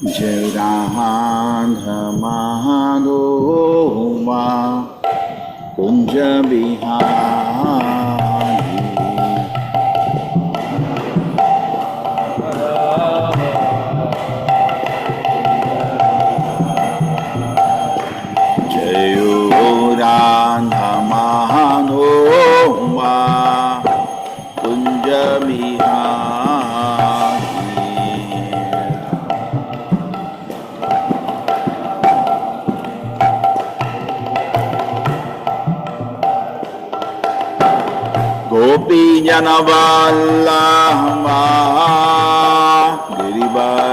जय राधा माधो मा कुंज बिहारी। जय राधा माधो मा कुंज बिहारी। गोपी जनवल्लभा गिरिवरधारी।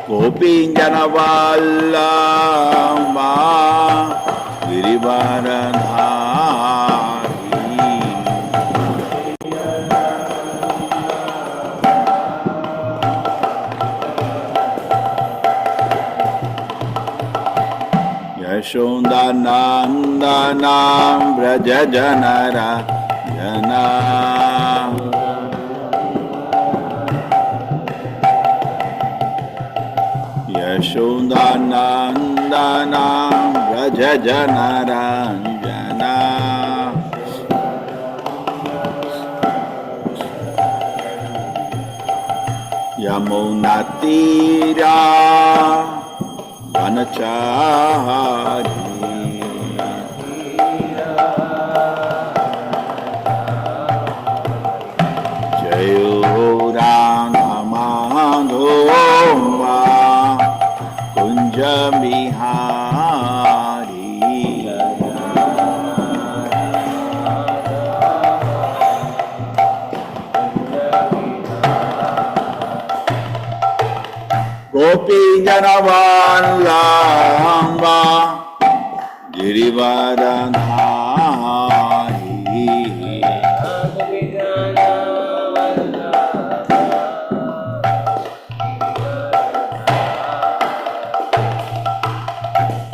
गोपी जनवल्लभा गिरिवरधारी। यशोदानंदना व्रज जनरा जना। यशोदानंदना व्रज जनरा जना। यमुना तीरा वनचारी। जय राधा माधो मा कुंज बिहारी। गोपी जनवल्लभा गिरिवरधारी।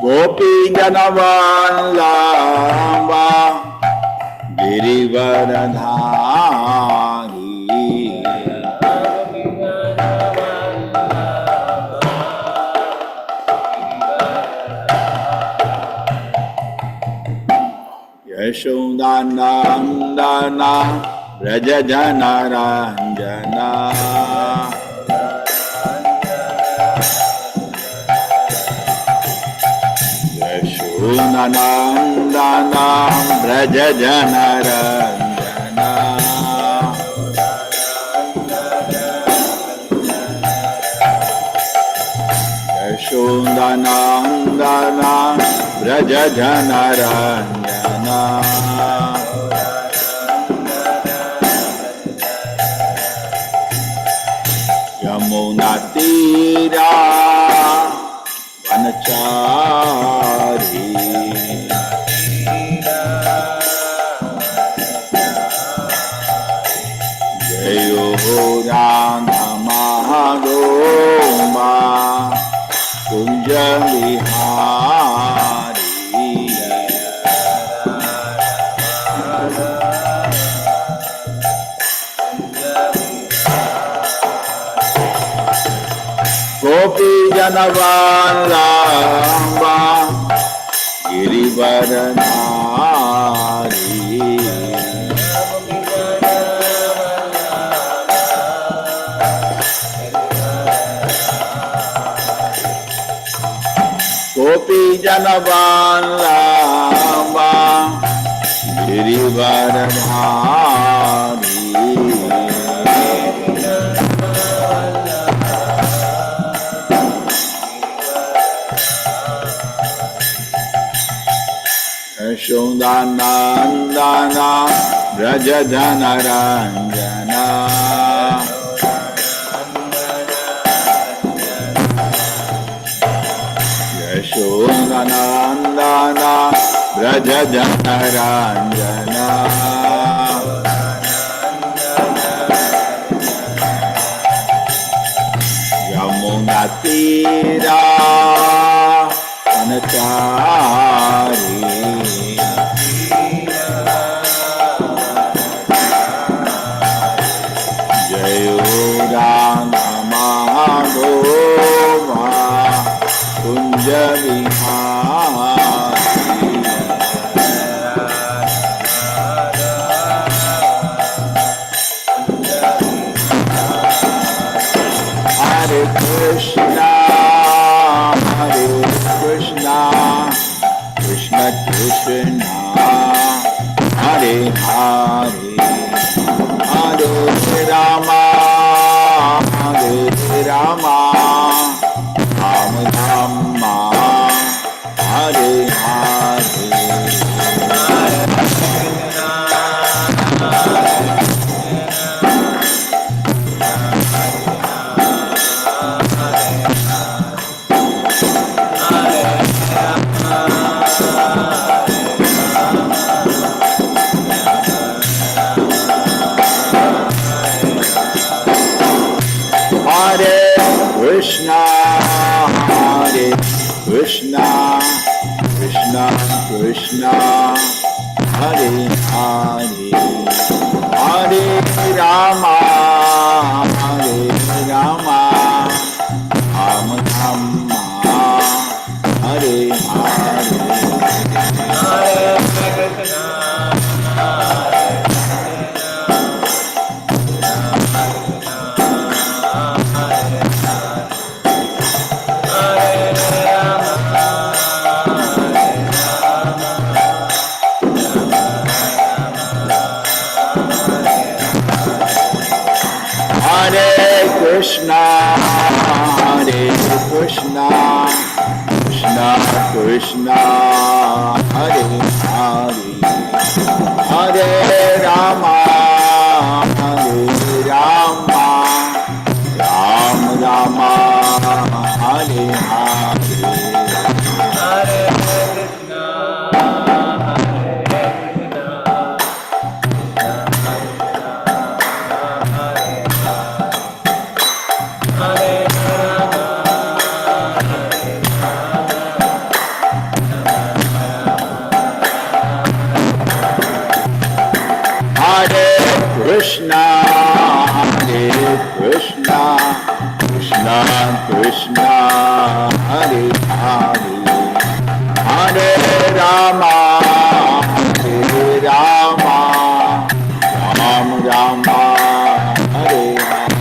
गोपी जनवल्लभा गिरिवरधारी। यशोदानंदना व्रज जनरंजना। यशोदानंदना व्रज जनरंजना। यशोदानंदना व्रज जनरंजना। यमुना तीरा वनचारी। जय राधा माधो मा कुंज बिहारी। गोपी जनवल्लभा गिरिवरधारी। गोपी जनवल्लभा गिरिवरधारी। यशोदानंदना व्रज जनरंजना। यशोदानंदना व्रज जनरंजना। यमुना तीरा वनचारी। Jayo Rama Madhova Kunja Vihari Hare Krishna Krishna Krishna Hare Hare Hare Rama Rama Rama Hare Hare Hare Krishna, Krishna Krishna, Hare Hare, Hare Rama, Rama Rama, Hare Hare. Hare Krishna, Krishna Krishna, Hare Hare, Hare Rama, Rama Rama, Hare Hare. Hare Krishna, Krishna Krishna, Hare Hare, Hare Rama, Rama Rama, Hare Hare.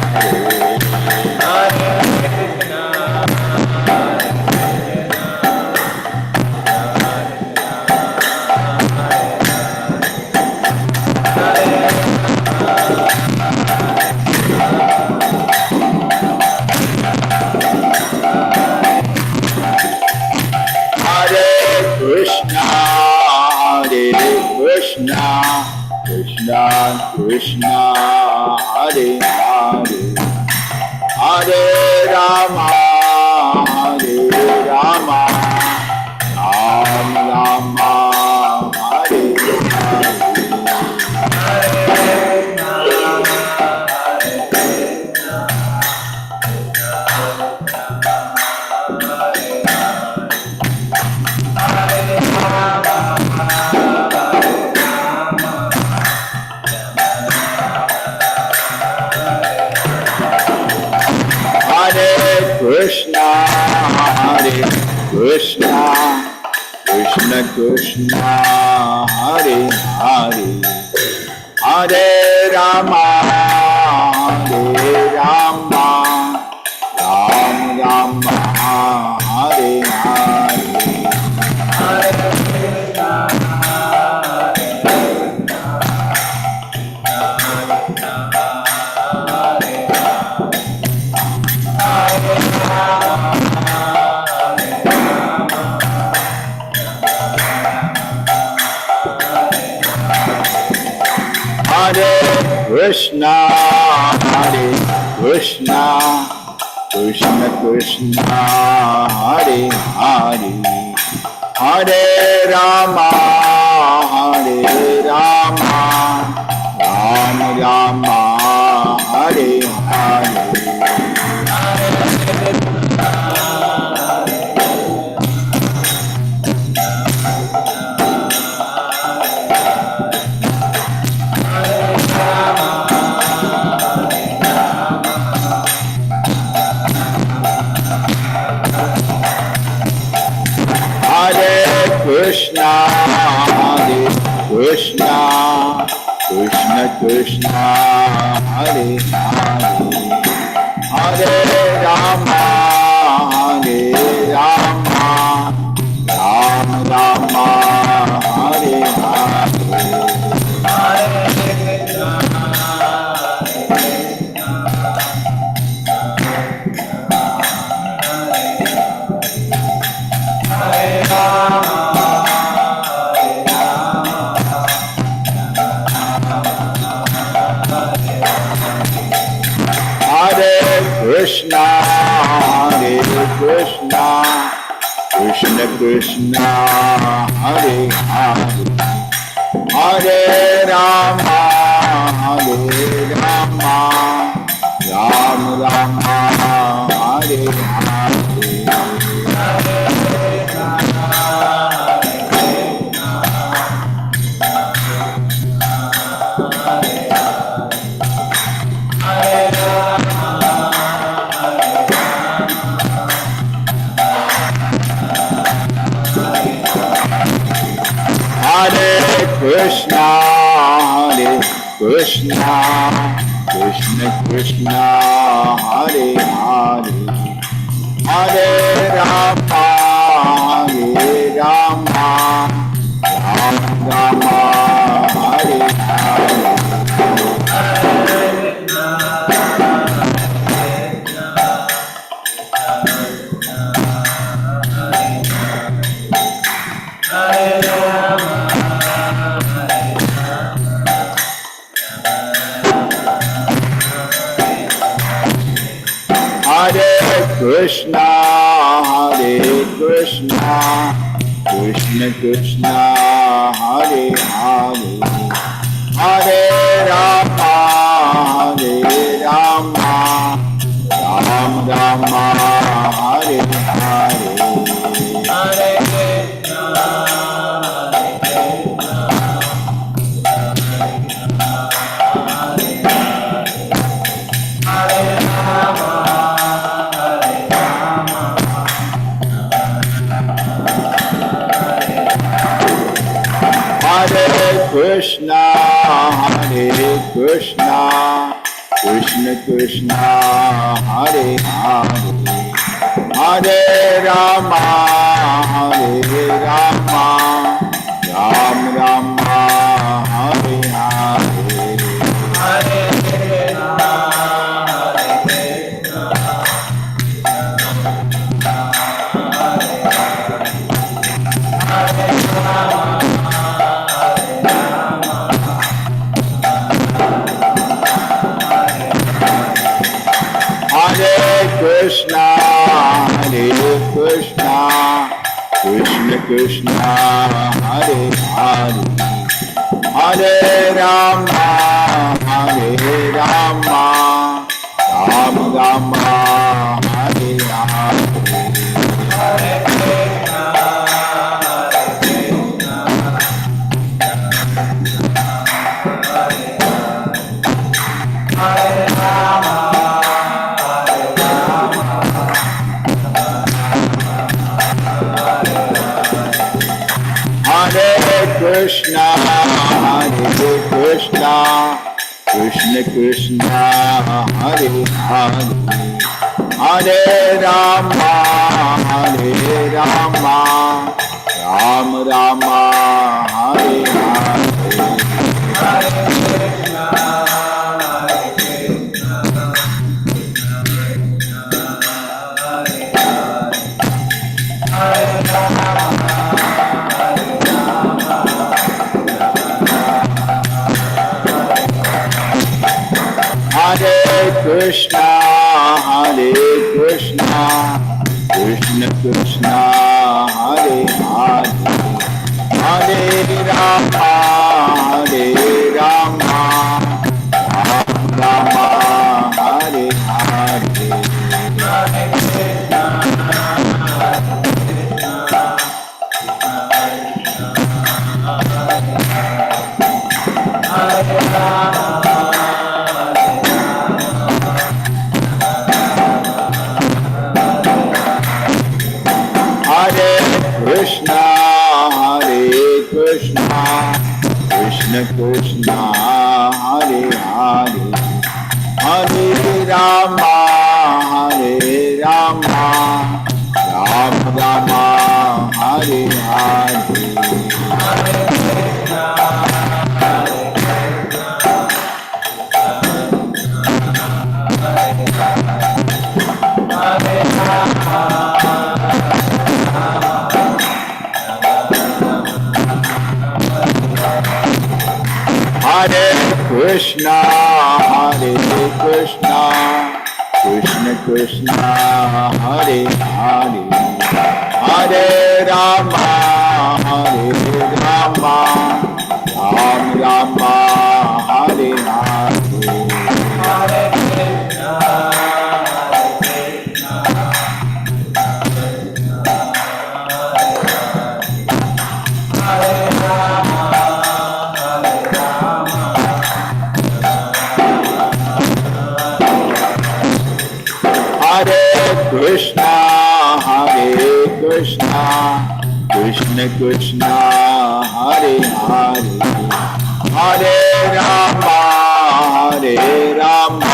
Krishna, Krishna Krishna, Hare Hare, Hare Rama, Rama Rama, Hare Hare. Hare Krishna, Krishna Krishna, Hare Hare, Hare Rama, Rama Rama, Hare Hare. Hare Krishna, Krishna Krishna, Hare Hare, Hare Rama, Rama Rama, Hare Hare. Hare Krishna, Hare Krishna, Krishna Krishna, Hare Hare, Hare Rama, Hare Rama, Rama Rama, Hare Hare. Krishna, Hare Krishna, Krishna Krishna, Hare Hare, Hare Rama, Hare Rama, Rama Rama, Hare Hare. Hare Krishna, Hare Krishna, Krishna Krishna, Hare Hare, Hare Rama, Hare Rama, Rama Rama, Hare Hare. Hare Krishna, Hare Krishna, Krishna Krishna, Hare Hare, Hare Rama, Hare Rama, Rama Rama, Hare Hare. Hare Krishna, Hare Krishna, Krishna Krishna, Hare Hare, Hare Rama, Hare Rama, Rama Rama, Hare Hare. Hare Krishna, Hare Krishna, Krishna Krishna, Hare Hare, Hare Rama, Hare Rama, Rama Rama, Hare Hare. Hare Krishna, Hare Rama, Krishna, Hare Krishna, Krishna Krishna, Hare Hare, Hare Rama, Hare Rama, Rama Rama, Hare Hare. Hare Krishna, Hare Krishna, Hare Rama. Hare Krishna, Hare Krishna, Krishna Krishna, Hare Hare, Hare Rama, Hare Rama, Rama Rama, Hare Hare. Hare Krishna, Hare Rama. Krishna, Hare Krishna, Krishna Krishna, Hare Hare, Hare Rama, Hare Rama, Rama Rama, Hare Hare. Hare Krishna, Hare Krishna, Krishna Krishna, Hare Hare, Hare Rama, Hare Rama, Rama Rama, Hare Hare. Hare Krishna, Hare Krishna, Hare Krishna, Krishna Krishna, Hare Hare, Hare Rama, Hare Rama,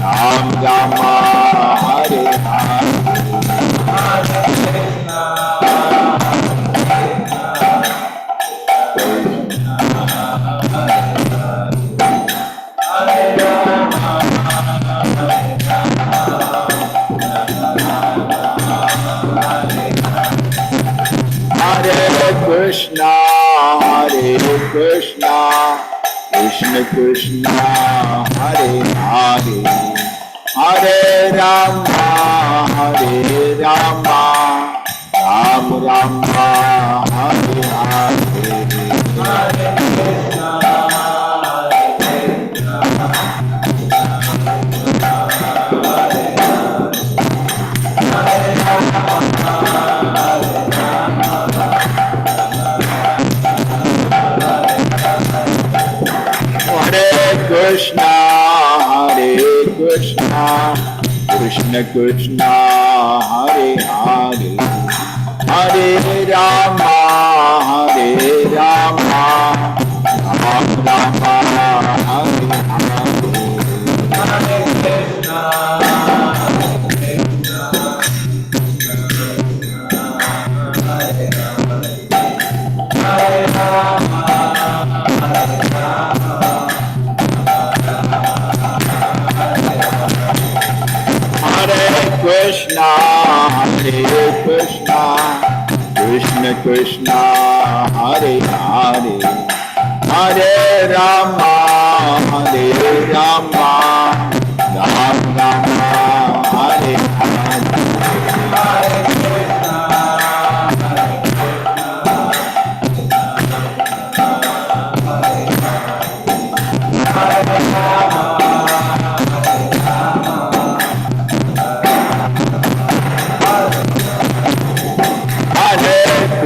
Ram Rama, Hare Hare. Hare Krishna, Hare Krishna, Krishna Krishna, Hare Hare, Hare Rama, Hare Rama, Ram Rama, Hare Hare. Hare Krishna, Krishna, Hare Krishna, Krishna Krishna, Hare Hare, Hare Rama, Hare Rama, Ram Rama, Hare Hare. Hare Krishna, Hare Rama, Krishna, Hare Krishna, Krishna Krishna, Hare Hare, Hare Rama, Hare Rama, Ram Rama, Hare Hare. Hare Krishna, Hare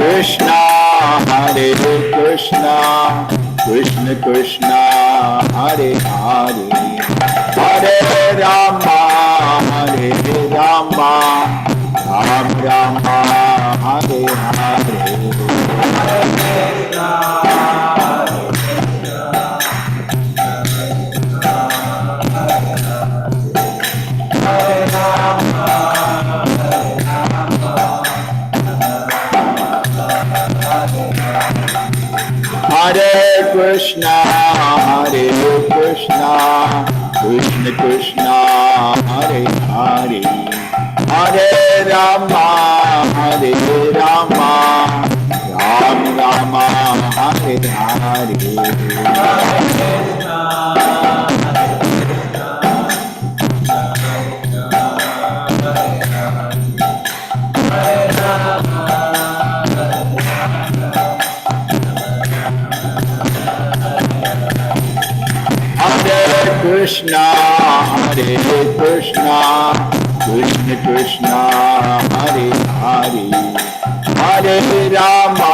Rama, Krishna, Hare Krishna, Krishna Krishna, Hare Hare, Hare Rama, Hare Rama, Ram Rama, Hare Hare. Hare Krishna, Hare Rama, Hare Krishna, Hare Krishna, Krishna Krishna, Hare Hare, Hare Rama, Hare Rama, Ram Rama, Hare Hare. Hare Krishna, Krishna, Hare Krishna, Krishna Krishna, Hare Hare, Hare Rama,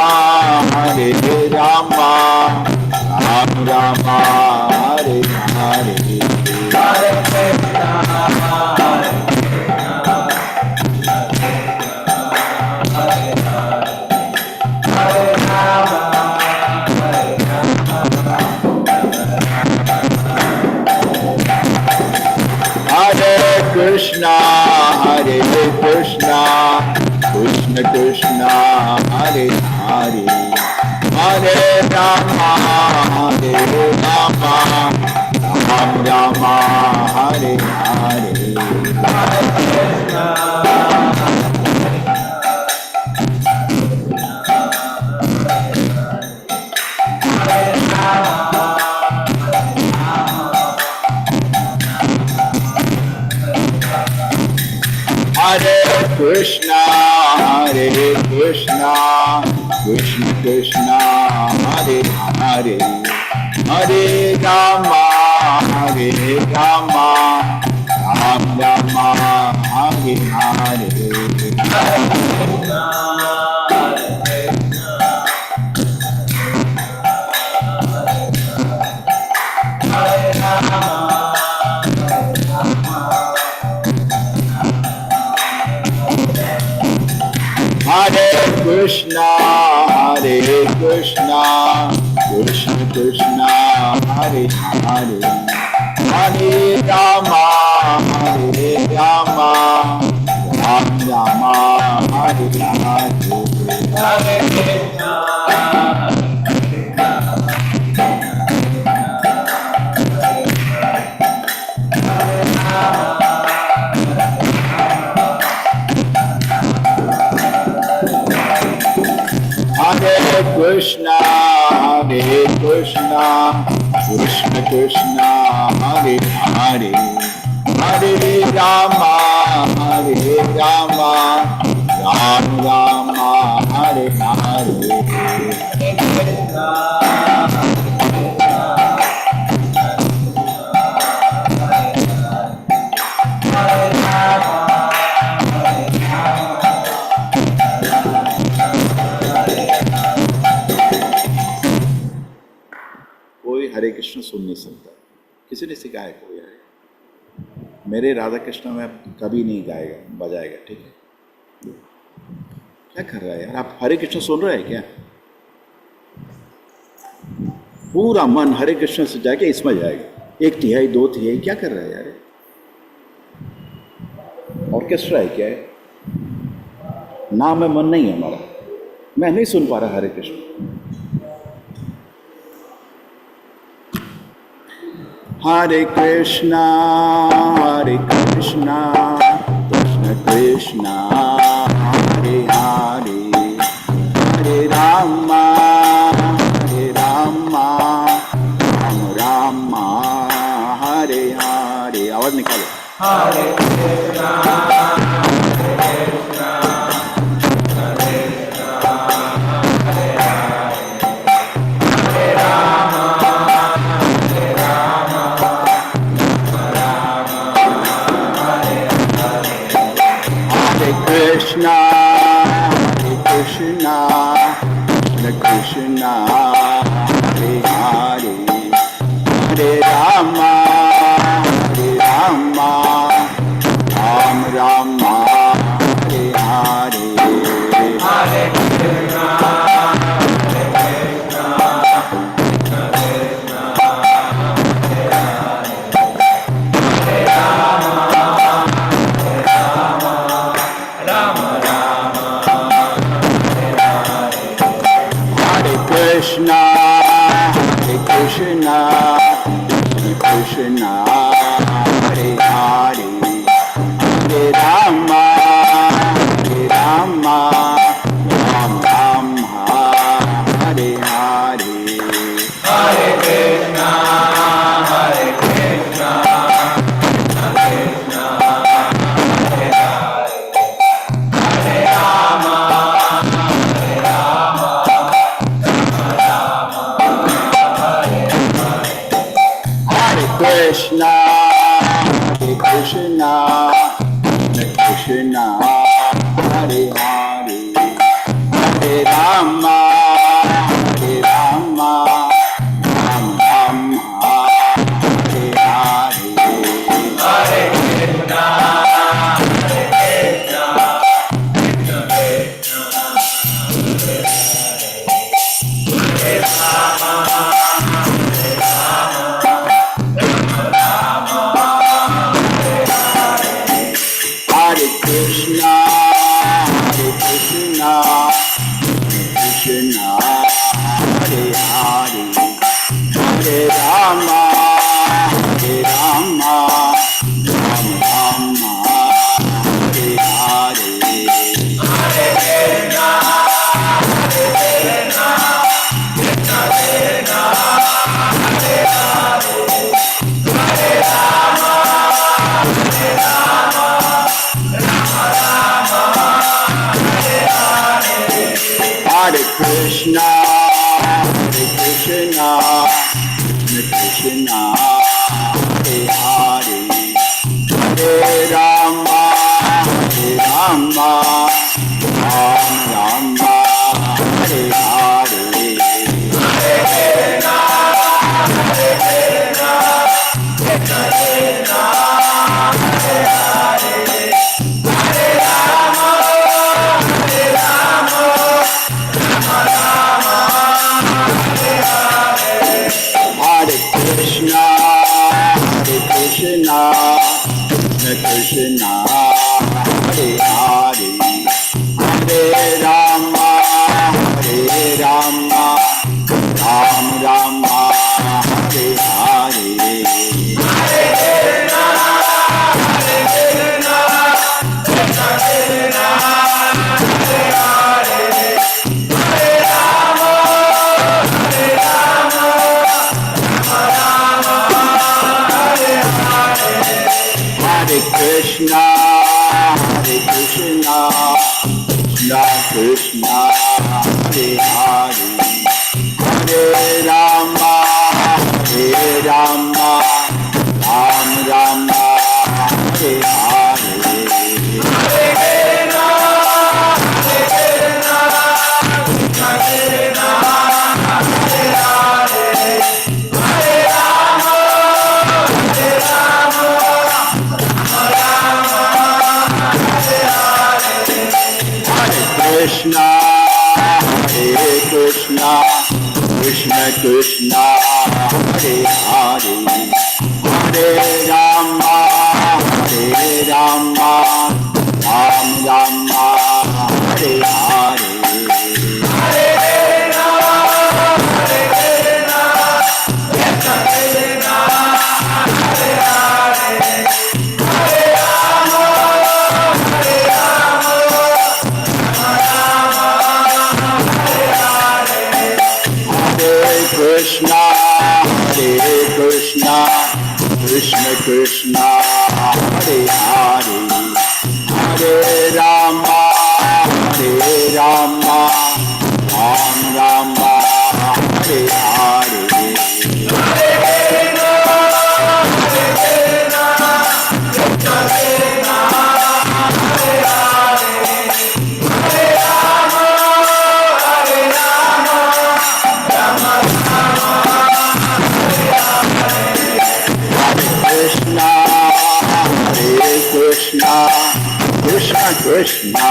Hare Rama, Ram Rama, Hare Hare. Hare Krishna, Hare Krishna, Krishna Krishna, Hare Hare, Krishna Hare Hare Hare Rama Hare Rama Rama Rama Hare Hare Hare Krishna, Hare Krishna, Krishna Krishna, Hare Hare, Hare Rama, Hare Rama, Rama Rama, Hare Hare. Hare Krishna, Hare Krishna, Krishna Krishna, Hare Hare, Hare Rama, Hare Rama, Rama Rama, Hare Hare. Hare Krishna. Hare Krishna, Hare Krishna, Krishna Krishna, Hare Hare, Hare Rama, Hare Rama, Rama Rama, Hare Hare. हरे कृष्ण सुन नहीं सकता, किसी ने सिखाया कोई है? मेरे राधा कृष्ण में कभी नहीं गाएगा बजाएगा, ठीक है? क्या कर रहा है यार, आप हरे कृष्ण सुन रहे हैं क्या? पूरा मन हरे कृष्ण से जाके इसमें जाएगा, 1/3 2/3 क्या कर रहा है यार? ऑर्केस्ट्रा है क्या है? नाम में मन नहीं है हमारा, मैं नहीं सुन पा रहा हरे Krishna. Hare Krishna, Hare Krishna, Krishna Krishna, Hare Hare, Hare Rama, Hare Rama, Rama Rama, Hare Hare. आवाज निकालो. Hare Krishna, Hare Krishna, Krishna Krishna, Hare Hare, Hare Rama. Krishna, Hare Krishna, Krishna Krishna, Hare Hare, Hare Rama, Hare Rama, Rama Rama, Hare Hare, Hare Krishna, Hare Krishna, Krishna Krishna, Hare Hare, Hare Rama. Krishna, Hare Krishna, Krishna Krishna, Hare Hare, Hare Rama, Hare Rama, Rama Rama, Hare Hare, Hare Krishna, Hare Krishna, Krishna Krishna, Hare Hare, Hare Rama, Hare Rama. Krishna, Krishna Krishna, Hare Hare, Hare Rama, Hare Rama, Rama Rama, Hare Hare, Hare Krishna, Hare Krishna, Krishna Krishna, Hare Hare, Hare Rama, Hare Rama, Rama Rama, Hare Hare. Hare Krishna, Hare Krishna, Krishna Krishna, Hare Hare, Hare Rama, Hare Rama, Rama Rama, Hare Hare. Krishna, Hare Krishna, Krishna Krishna, Hare Hare, Hare Rama, Hare Rama, Rama Rama, Hare Hare. Krishna, Hare Krishna, Krishna Krishna, Hare Hare, Hare Rama, Hare Rama, Rama Rama, Hare Hare. Krishna, Hare Krishna, Krishna Krishna,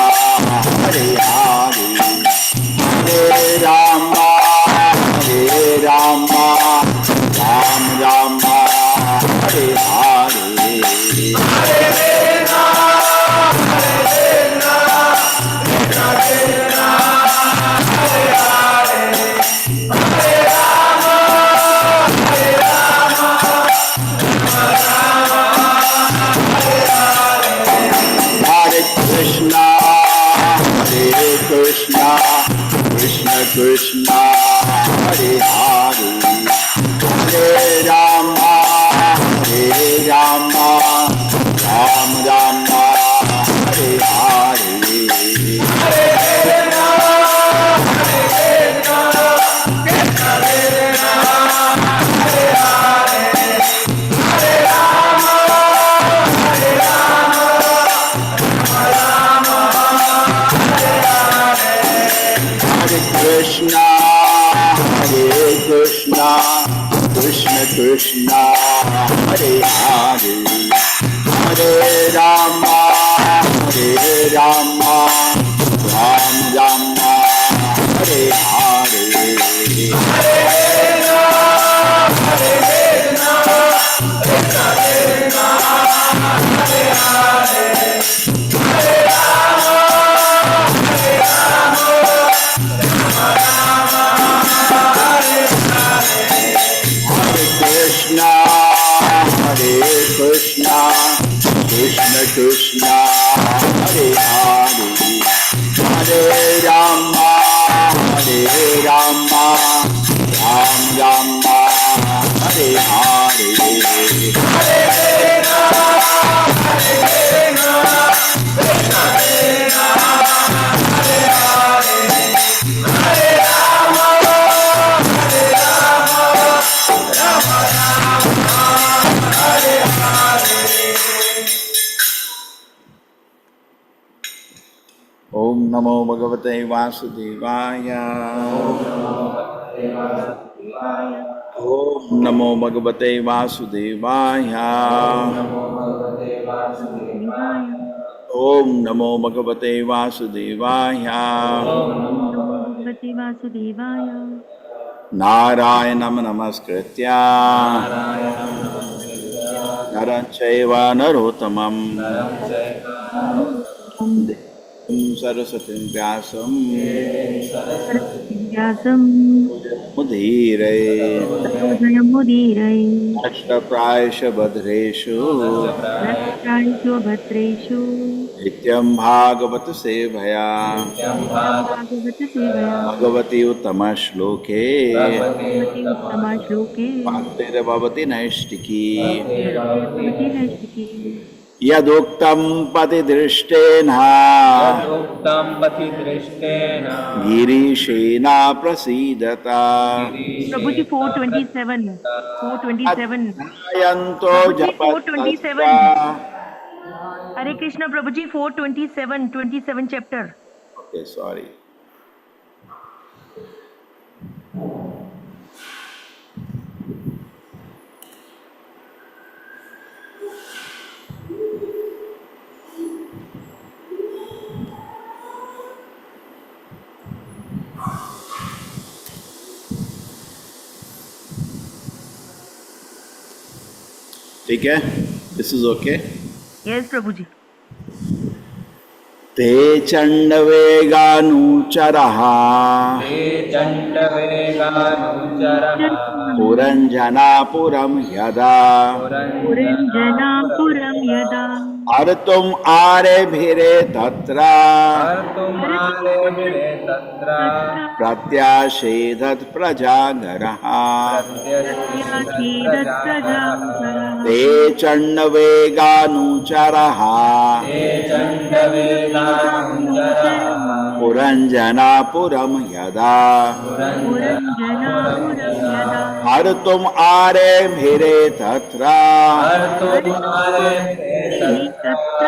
Hare Hare, Hare Rama, Hare Rama, Rama Rama, Hare Hare. Krishna, Hare Krishna, Krishna Krishna, Hare Hare, Hare Rama, Hare Rama, Rama Rama, Hare Hare. Krishna, Hare Krishna, Krishna Krishna, Hare Hare, Hare Rama, Hare Rama, Rama Rama, Hare Hare. Krishna, Hare Krishna, Krishna Krishna, Hare Hare, Hare Rama, Hare Rama, Rama Rama, Hare Hare. Hare भगवते वासुदेवाय। ओम नमो भगवते वासुदेवाय। ओम नमो भगवते वासुदेवाय। भगवते वासुदेवाय। नारायणं नमस्कृत्य नरं चैव नरोत्तमं देवीं सरस्वतीं व्यासं व्यासं मुदीरये। ततोजयमुदीरये। अष्टप्रायश भद्रेषु रक्षांसु भद्रेषु नित्यं भागवत सेवया भागवत सेवया भगवती उत्तमश्लोके भगवति उत्तमश्लोके भक्तिर्भवति नैष्टिकी। भक्तिर्भवति नैष्टिकी। यदुक्तं पतिदृष्टेन यदुक्तं पथिदृष्टेन गिरीशेन प्रसीदत प्रभु जी 427 अयन्तो प्रभु जी जपस्तस्य। 427 हरे कृष्ण प्रभु जी 427 चैप्टर। Okay sorry. ठीक है, दिस इज ओके। यस प्रभु जी। ते चण्डवेगानुचरः ते चण्डवेगानुचरः पुरञ्जनापुरं यदा पुरञ्जनापुरं यदा अर्तुम् आरेभिरे तत्र कर्तुमारेभिरे तत्र प्रत्याशेधत् प्रजागरः। प्रत्यासीदत्प्रजागरः। ते चण्डवेगानुचरः ते चण्डवेगानुचरः पुरञ्जनापुरं यदा पुरञ्जनापुरं यदा हर्तुम् आरेभिरे तत्र कर्तुमारेभिरे तत्र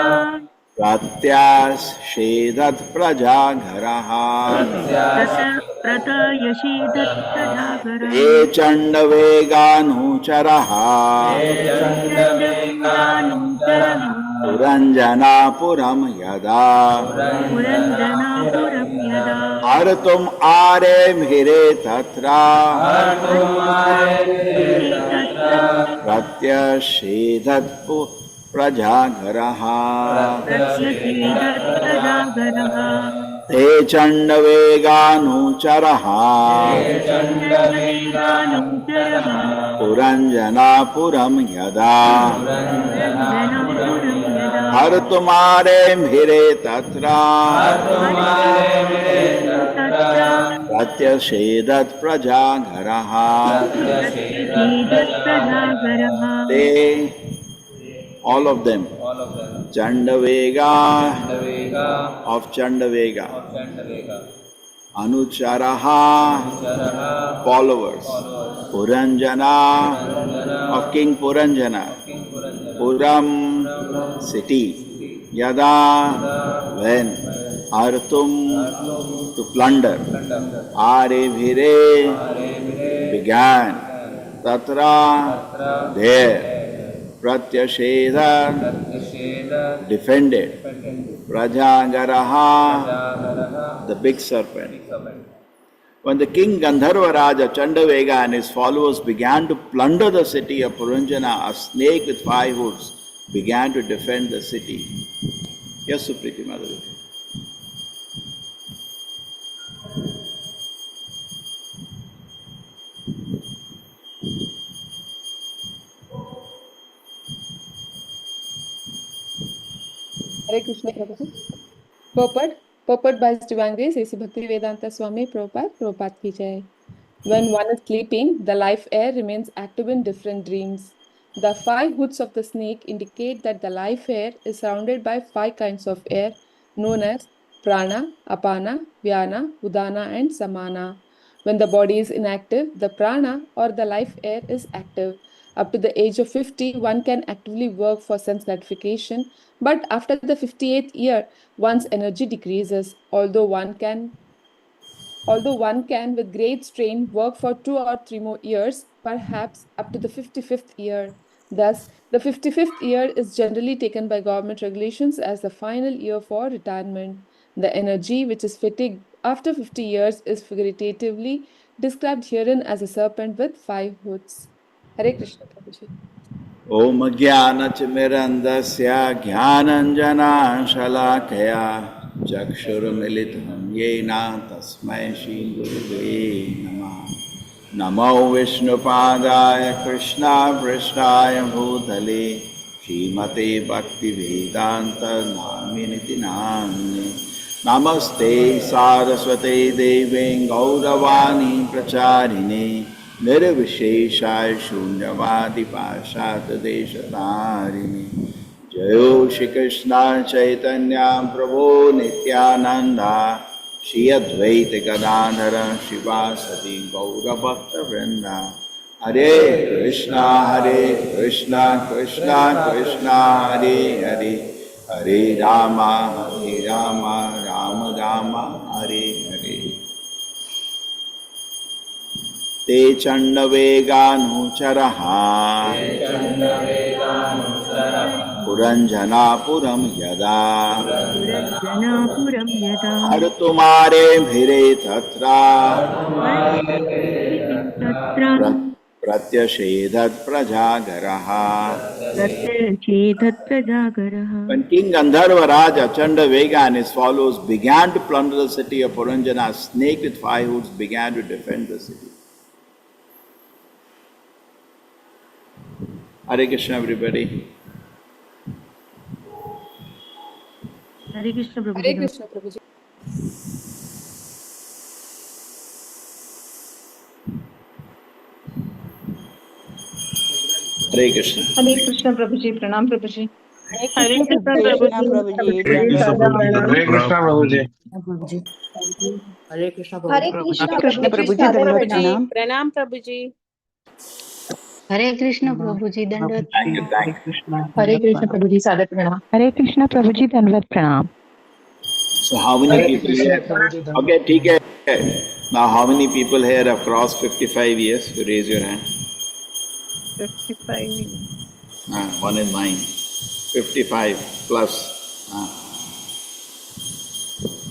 प्रत्याशेधत् प्रजागरः। प्रतयशीदत्प्रजागरः। ते चण्डवेगानुचरः चण्डवेगानुचरः पुरञ्जनापुरं यदा पुरञ्जनापुरं यदा हर्तुम् आरेभिरे तत्र तत्र प्रत्यषेधत् प्रजागरः। प्रत्यसीदत्प्रजागरः। ते चण्डवेगानुचरः चण्डवेगानुचरः पुरञ्जनापुरं यदा पुरञ्जनापुरं यदा हर्तुमारेभिरे तत्र तत्र प्रत्यषेधत् प्रजागरः। प्रत्यसीदत्प्रजागरः। ते all of them all of them Chandavega Chandavega of Chandavega of Chandavega Anucharaha Charaha followers Puranjana of King Puranjana King Puranjana Puram city Yada when Artum to plunder Arevire began Tatra there Pratyashedha defended Prajagaraha the big serpent. When the king Gandharva Raja Chandavega and his followers began to plunder the city of Puranjana, a snake with 5 hoods began to defend the city. Yes, Supriti Madhavi. Hare Krishna Prabhuji. Purport by His Divine Grace, A.C. Bhaktivedanta Swami Prabhupada, Prabhupada ki jai. When one is sleeping, the life air remains active in different dreams. The 5 hoods of the snake indicate that the life air is surrounded by 5 kinds of air known as prana, apana, vyana, udana and samana. When the body is inactive, the prana or the life air is active. Up to the age of 50, one can actively work for sense gratification, but after the 58th year, one's energy decreases, although one can, with great strain, work for 2 or 3 more years, perhaps up to the 55th year. Thus, the 55th year is generally taken by government regulations as the final year for retirement. The energy which is fatigued after 50 years is figuratively described herein as a serpent with 5 hoods. Hare Krishna, Prabhuji. ॐ ज्ञानतिमिरन्दस्य ज्ञानञ्जनाशलाकया चक्षुरुमिलितं येन तस्मै श्रीगुरुवे नमः। नमो विष्णुपादाय कृष्णापृष्ठाय भूतले श्रीमते भक्तिवेदान्तनामिनिति नाम्ने। नमस्ते सारस्वते देवे गौरवाणी प्रचारिणे निर्विशेषाय शून्यवादी पाशातदेशतारिणे। जयो श्री कृष्ण चैतन्य प्रभो नित्यानंदा श्री अद्वैत गदाधर शिवासदि गौरभक्तवृंदा। हरे कृष्णा कृष्णा कृष्णा हरे हरे, हरे राम राम राम हरे हरे। ते चण्डवेगानुचरः पुरञ्जनापुरं यदा जनापुरं यदा हर्तुमारे भिरे तत्र तत्र प्रत्यषेधत् प्रजागरः। प्रत्यषेधत्प्रजागरः। When King Gandharva Achandavega and his followers began to plunder the city of Puranjana, a snake with 5 hoods began to defend the city. Hare Krishna, everybody. Hare Krishna Prabhu Hare ji. Krishna, Prabhuji. Hare Krishna. हरे कृष्ण प्रभु जी। प्रणाम प्रभु जी। हरे कृष्ण प्रभु जी। हरे कृष्ण प्रभु जी। हरे कृष्ण प्रभु हरे जी। कृष्ण प्रभु जी दंडवत प्रणाम। प्रणाम प्रभु जी। हरे कृष्ण प्रभु जी दंडवत Thank you, thank you. हरे कृष्ण प्रभु जी सादर प्रणाम। हरे कृष्ण प्रभु जी दंडवत प्रणाम। So how many Hare people Krishna here? Prabhu ji. Okay, ठीक है. Now how many people here have crossed 55 years? You raise your hand. 55 One in mine. 55 plus.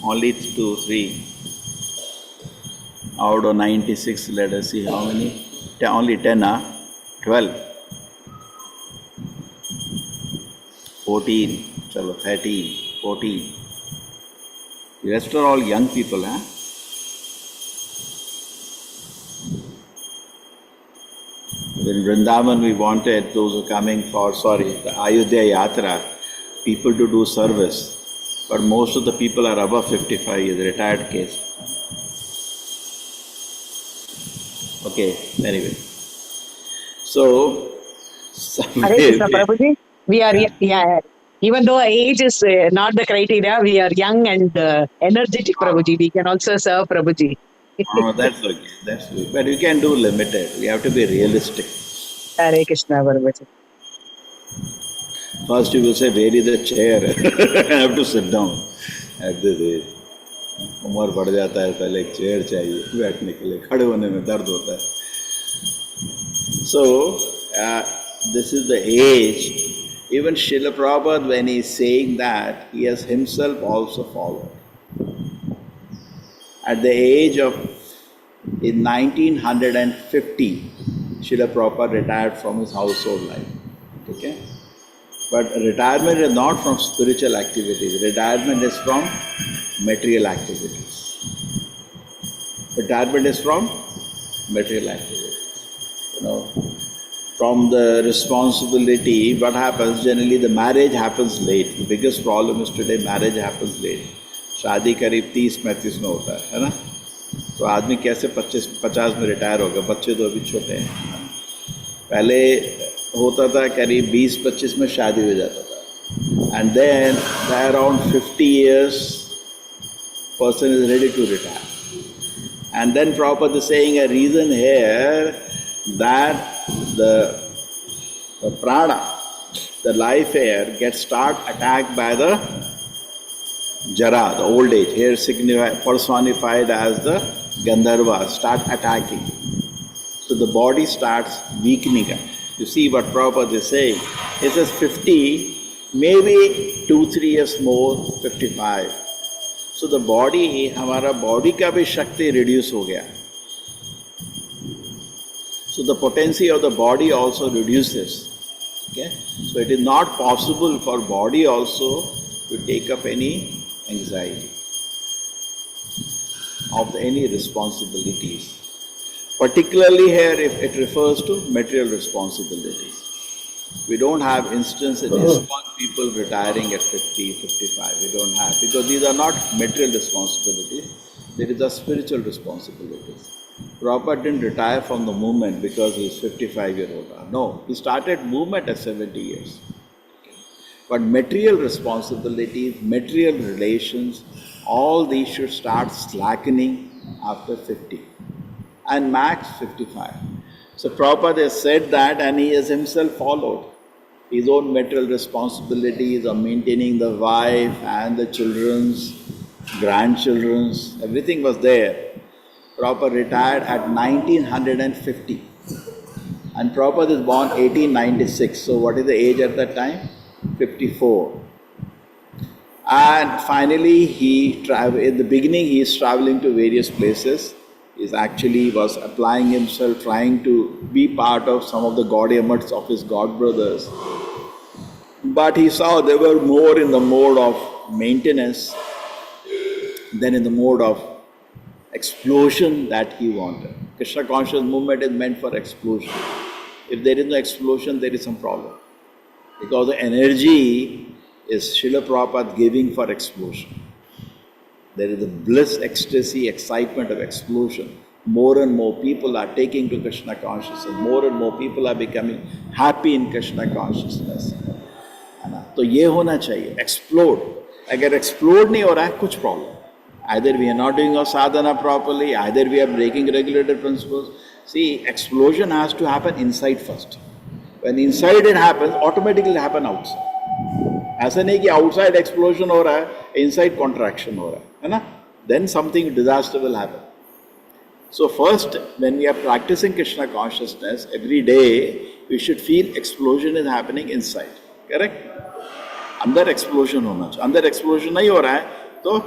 Only 2, 3. Out of 96, let us see how many. Only 10, 12. 14. Chalo, 13, 14. The rest are all young people, huh? In Vrindavan, we wanted those who are coming for, the Ayodhya Yatra, people to do service. But most of the people are above 55 years, retired case. Okay, anyway. So, Hare Krishna Prabhu ji. We are yeah. Even though age is not the criteria, we are young and energetic, Prabhuji. We can also serve, Prabhuji. oh, that's okay, that's good. But we can do limited. We have to be realistic. Hare Krishna, Prabhuji. First you will say, where is the chair? I have to sit down. At this age. उम्र बढ़ जाता है, पहले एक chair चाहिए बैठने के लिए, खड़े होने में दर्द होता है. So, this is the age. Even Srila Prabhupada, when he is saying that, he has himself also followed. At the age of, in 1950, Srila Prabhupada retired from his household life. Okay? But retirement is not from spiritual activities. Retirement is from material activities. Retirement is from material activities. You know, from the responsibility, what happens, generally the marriage happens late. The biggest problem is today marriage happens late. शादी करीब 30-35 में होता है ना? तो आदमी कैसे 50 में रिटायर होगा? बच्चे तो अभी छोटे हैं. पहले होता था करीब 20-25 में शादी हो जाता था. And then by around 50 years, person is ready to retire. And then Prabhupada is saying a reason here that the the prana, the life air, gets start attacked by the jara, the old age, here personified as the Gandharva, start attacking. So the body starts weakening up. You see what Prabhupada is saying? He says 50, maybe 2-3 years more, 55. So the body, हमारा body का भी शक्ति reduce हो गया. So the potency of the body also reduces. Okay? So it is not possible for body also to take up any anxiety of any responsibilities. Particularly here if it refers to material responsibilities. We don't have instance in ISKCON people retiring at 50, 55. We don't have, because these are not material responsibilities. There is a spiritual responsibilities. Prabhupada didn't retire from the movement because he is 55-year-old. No, he started movement at 70 years. But material responsibilities, material relations, all these should start slackening after 50 and max 55. So Prabhupada has said that, and he has himself followed his own material responsibilities of maintaining the wife and the children's, grandchildren's, everything was there. Prabhupada retired at 1950. And Prabhupada is born 1896. So what is the age at that time? 54. And finally in the beginning he is traveling to various places. He actually was applying himself, trying to be part of some of the Gaudiyamats of his god brothers. But he saw they were more in the mode of maintenance than in the mode of explosion that he wanted. Krishna conscious movement is meant for explosion. If there is no explosion, there is some problem. Because the energy is Srila Prabhupada giving for explosion. There is a bliss, ecstasy, excitement of explosion. More and more people are taking to Krishna consciousness. More and more people are becoming happy in Krishna consciousness. है ना? तो ये होना चाहिए, explode. अगर explode नहीं हो रहा है, कुछ problem. Either we are not doing our sadhana properly, either we are breaking regulated principles. See, explosion has to happen inside first. When inside it happens, automatically it happen outside. ऐसा नहीं कि outside explosion हो रहा है, inside contraction हो रहा है ना? Then something disaster will happen. So first, when we are practicing Krishna consciousness, every day we should feel explosion is happening inside. Correct? अंदर explosion होना चाहिए. अंदर explosion नहीं हो रहा है, तो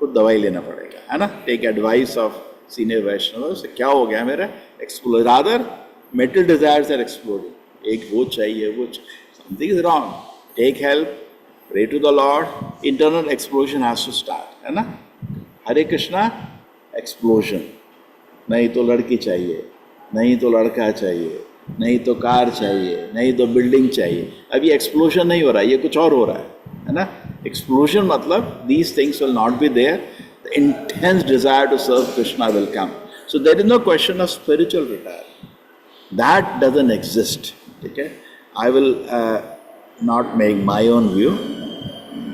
कुछ दवाई लेना पड़ेगा, है ना? Take advice of senior Vaishnavas. क्या हो गया मेरा? Explode. Rather, mental desires are exploding. एक वो चाहिए, वो चाहिए. Something is wrong. Take help, pray to the Lord, internal explosion has to start, है ना? Hare Krishna, explosion. नहीं तो लड़की चाहिए, नहीं तो लड़का चाहिए, नहीं तो कार चाहिए, नहीं तो बिल्डिंग चाहिए. अभी एक्सप्लोजन नहीं हो रहा है, ये कुछ और हो रहा है ना? एक्सप्लोजन मतलब these things will not be there. The intense desire to serve Krishna will come. So there is no question of spiritual retirement. That doesn't exist. Okay? I will not make my own view.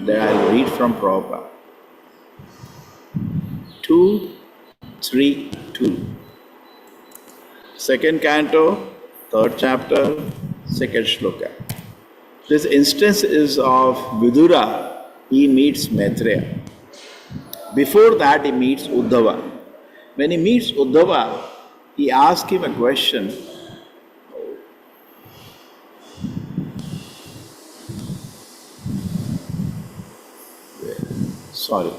Then I'll read from Prabhupada. 2:3:2. Second canto, third chapter, second shloka. This instance is of Vidura. He meets Maitreya. Before that, he meets Uddhava. When he meets Uddhava, he asks him a question. Sorry.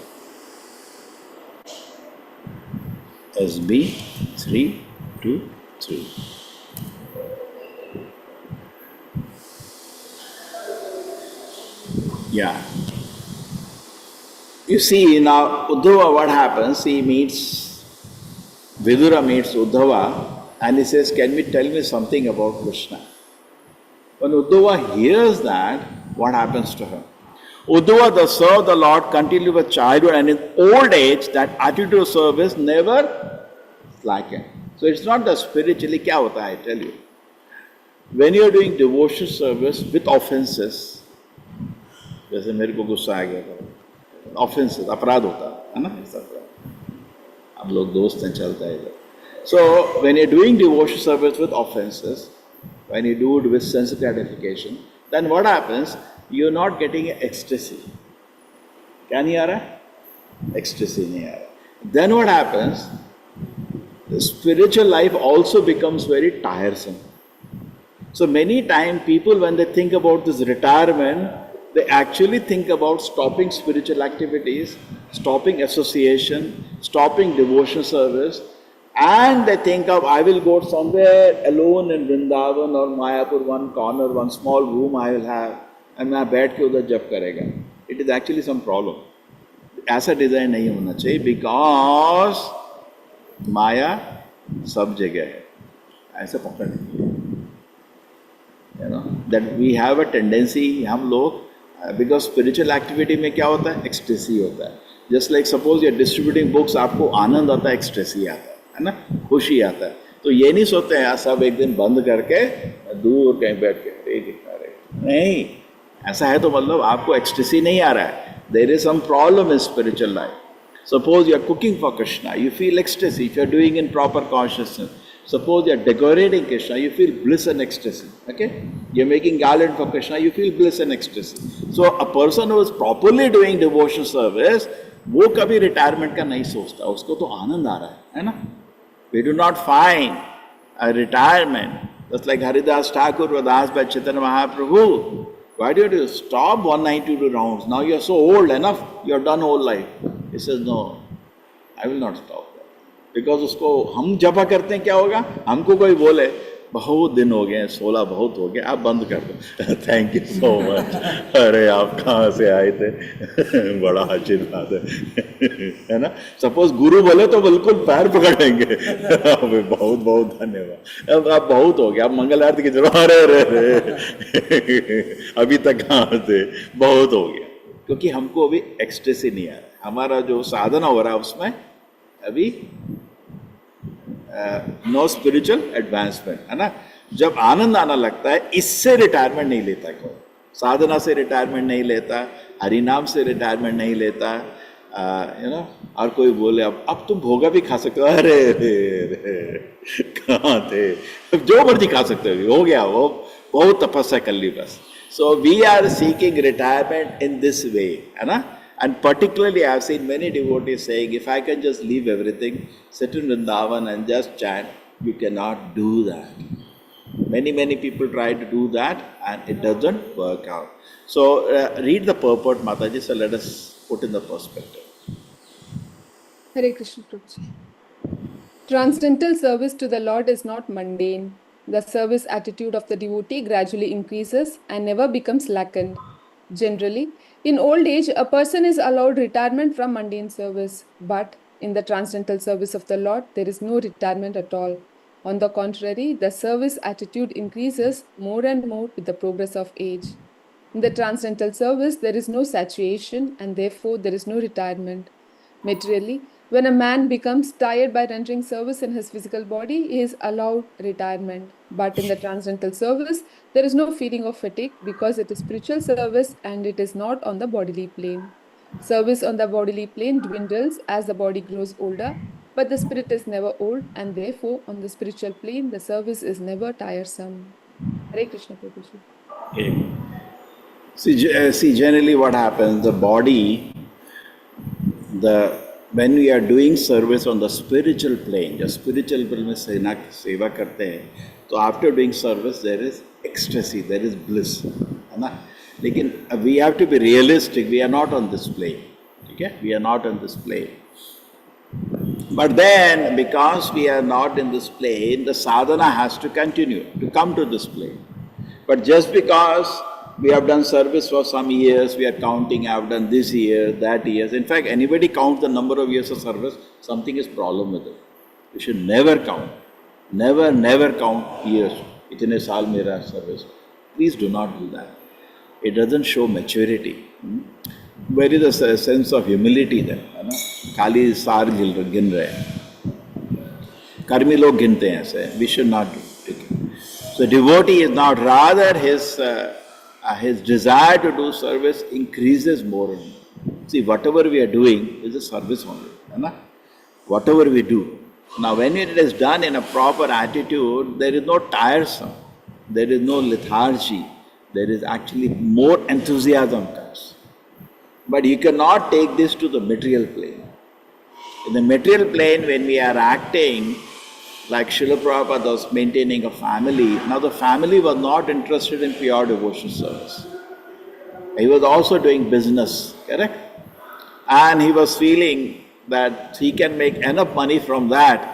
SB 3:2:3. Yeah. You see now Uddhava, what happens? He meets, Vidura meets Uddhava and he says, can you tell me something about Krishna? When Uddhava hears that, what happens to him? Uddhava does serve the Lord continually with childhood, and in old age that attitude of service never slackened. So it's not the spiritually, kya hota hai, I tell you. When you are doing devotional service with offenses, जैसे मेरे को गुस्सा आ गया था, offences अपराध होता है ना, ऐसा हम लोग दोस्त हैं, चलता है इधर. So when you're doing devotional service with offenses, when you do it with sense gratification, then what happens? You're not getting ecstasy. क्या नहीं आ रहा है? Ecstasy नहीं आ रहा है. Then what happens? The spiritual life also becomes very tiresome. So many times people, when they think about this retirement, they actually think about stopping spiritual activities, stopping association, stopping devotion service, and they think of, I will go somewhere alone in Vrindavan or Mayapur, one corner, one small room I will have, and मैं बैठ के उधर जप करेगा. It is actually some problem. ऐसा design नहीं होना चाहिए, because माया सब जगह है. ऐसे पकड़ नहीं. You know that we have a tendency, हम लोग, because spiritual activity में क्या होता है? Ecstasy होता है. Just like suppose you're distributing books, आपको आनंद आता है, ecstasy आता है ना, खुशी आता है. तो ये नहीं सोचते हैं सब एक दिन बंद करके दूर कहीं बैठ के अरे दिखा रहे. नहीं, ऐसा है तो मतलब आपको ecstasy नहीं आ रहा है. There is some problem in spiritual life. Suppose you are cooking for Krishna, you feel ecstasy if you are doing in proper consciousness. Suppose you are decorating Krishna, you feel bliss and ecstasy. Okay? You are making garland for Krishna, you feel bliss and ecstasy. So a person who is properly doing devotion service, वो कभी retirement का नहीं सोचता, उसको तो आनंद आ रहा है ना? We do not find a retirement. Just like Haridas Thakur was asked by Chaitanya Mahaprabhu, why do you have to stop 192 rounds? Now you are so old enough, you have done whole life. He says, no, I will not stop. Because उसको हम जपा करते हैं, क्या होगा? हमको कोई बोले बहुत दिन हो गए, 16 बहुत हो गए, आप बंद कर दो. Thank you so much. अरे आप कहाँ से आए थे? बड़ा आशीर्वाद है ना. सपोज गुरु बोले तो बिल्कुल पैर पकड़ेंगे. बहुत बहुत धन्यवाद, अब आप बहुत हो गया, आप मंगल आरती की जरूरत. अरे अभी तक कहाँ थे? बहुत हो गया. क्योंकि हमको अभी एक्सटेसी नहीं आ रहा. हमारा जो साधना हो रहा है उसमें अभी नो स्पिरिचुअल एडवांसमेंट है ना. जब आनंद आना लगता है, इससे रिटायरमेंट नहीं लेता कोई. साधना से रिटायरमेंट नहीं लेता, हरिनाम से रिटायरमेंट नहीं लेता. यू नो, और कोई बोले अब तुम भोगा भी खा सकते हो. अरे कहाँ थे? जो मर्जी खा सकते हो गया, वो बहुत तपस्या कर ली बस. So we are seeking retirement in this way, है ना. And particularly I have seen many devotees saying, if I can just leave everything, sit in Vrindavan and just chant, you cannot do that. Many people try to do that and it doesn't work out. So read the purport, Mataji, so let us put in the perspective. Hare Krishna Prabhuji. Transcendental service to the Lord is not mundane. The service attitude of the devotee gradually increases and never becomes slackened. Generally, in old age, a person is allowed retirement from mundane service, but in the transcendental service of the Lord, there is no retirement at all. On the contrary, the service attitude increases more and more with the progress of age. In the transcendental service, there is no saturation and therefore there is no retirement. Materially, when a man becomes tired by rendering service in his physical body, he is allowed retirement. But in the transcendental service, there is no feeling of fatigue because it is spiritual service and it is not on the bodily plane. Service on the bodily plane dwindles as the body grows older, but the spirit is never old and therefore on the spiritual plane, the service is never tiresome. Hare Krishna Prabhuji. Okay. See, generally what happens, the body, when we are doing service on the spiritual plane, जब spiritual plane में सेवा करते हैं, तो after doing service there is ecstasy, there is bliss, है ना. लेकिन we have to be realistic, we are not on this plane, ठीक है, we are not on this plane. But then because we are not in this plane, the sadhana has to continue to come to this plane. But just because we have done service for some years, we are counting, I have done this year, that years. In fact, anybody counts the number of years of service, something is problem with it. You should never count. Never count years. Itne saal mera service. Please do not do that. It doesn't show maturity. Where is the sense of humility then? Kali saar gin rahe. Karmi log ginte hain aise. We should not do it. So devotee is not, rather his desire to do service increases more and more. See, whatever we are doing is a service only. Right? Whatever we do. Now, when it is done in a proper attitude, there is no tiresome. there is no lethargy, there is actually more enthusiasm comes. But you cannot take this to the material plane. In the material plane, when we are acting, like Srila Prabhupada was maintaining a family, now the family was not interested in pure devotion service. He was also doing business, correct? And he was feeling that he can make enough money from that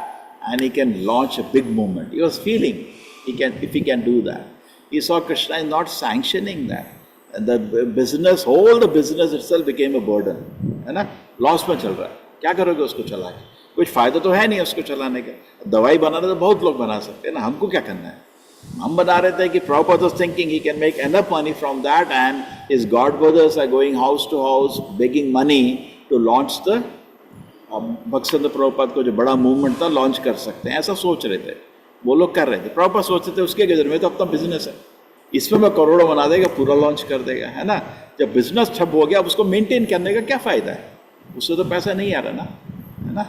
and he can launch a big movement. He was feeling if he can do that. He saw Krishna is not sanctioning that. And the business, whole the business itself became a burden. है ना? Loss में चल रहा है. क्या करोगे उसको चला के? कुछ फायदा तो है नहीं उसको चलाने का. दवाई बनाना तो बहुत लोग बना सकते हैं ना, हमको क्या करना है? हम बना रहे थे कि Prabhupada was thinking he can make enough money from that and his god brothers are going house to house begging money to launch the भक्तिसिद्धांत Prabhupada को जो बड़ा मूवमेंट था लॉन्च कर सकते हैं, ऐसा सोच रहे थे. वो लोग कर रहे थे. प्रभुपाद सोचते थे उसके गजर में तो अपना बिजनेस है, इसमें मैं करोड़ों बना देगा, पूरा लॉन्च कर देगा, है ना. जब बिजनेस ठप हो गया, अब उसको मेंटेन करने का क्या फायदा है? उससे तो पैसा नहीं आ रहा ना, है ना.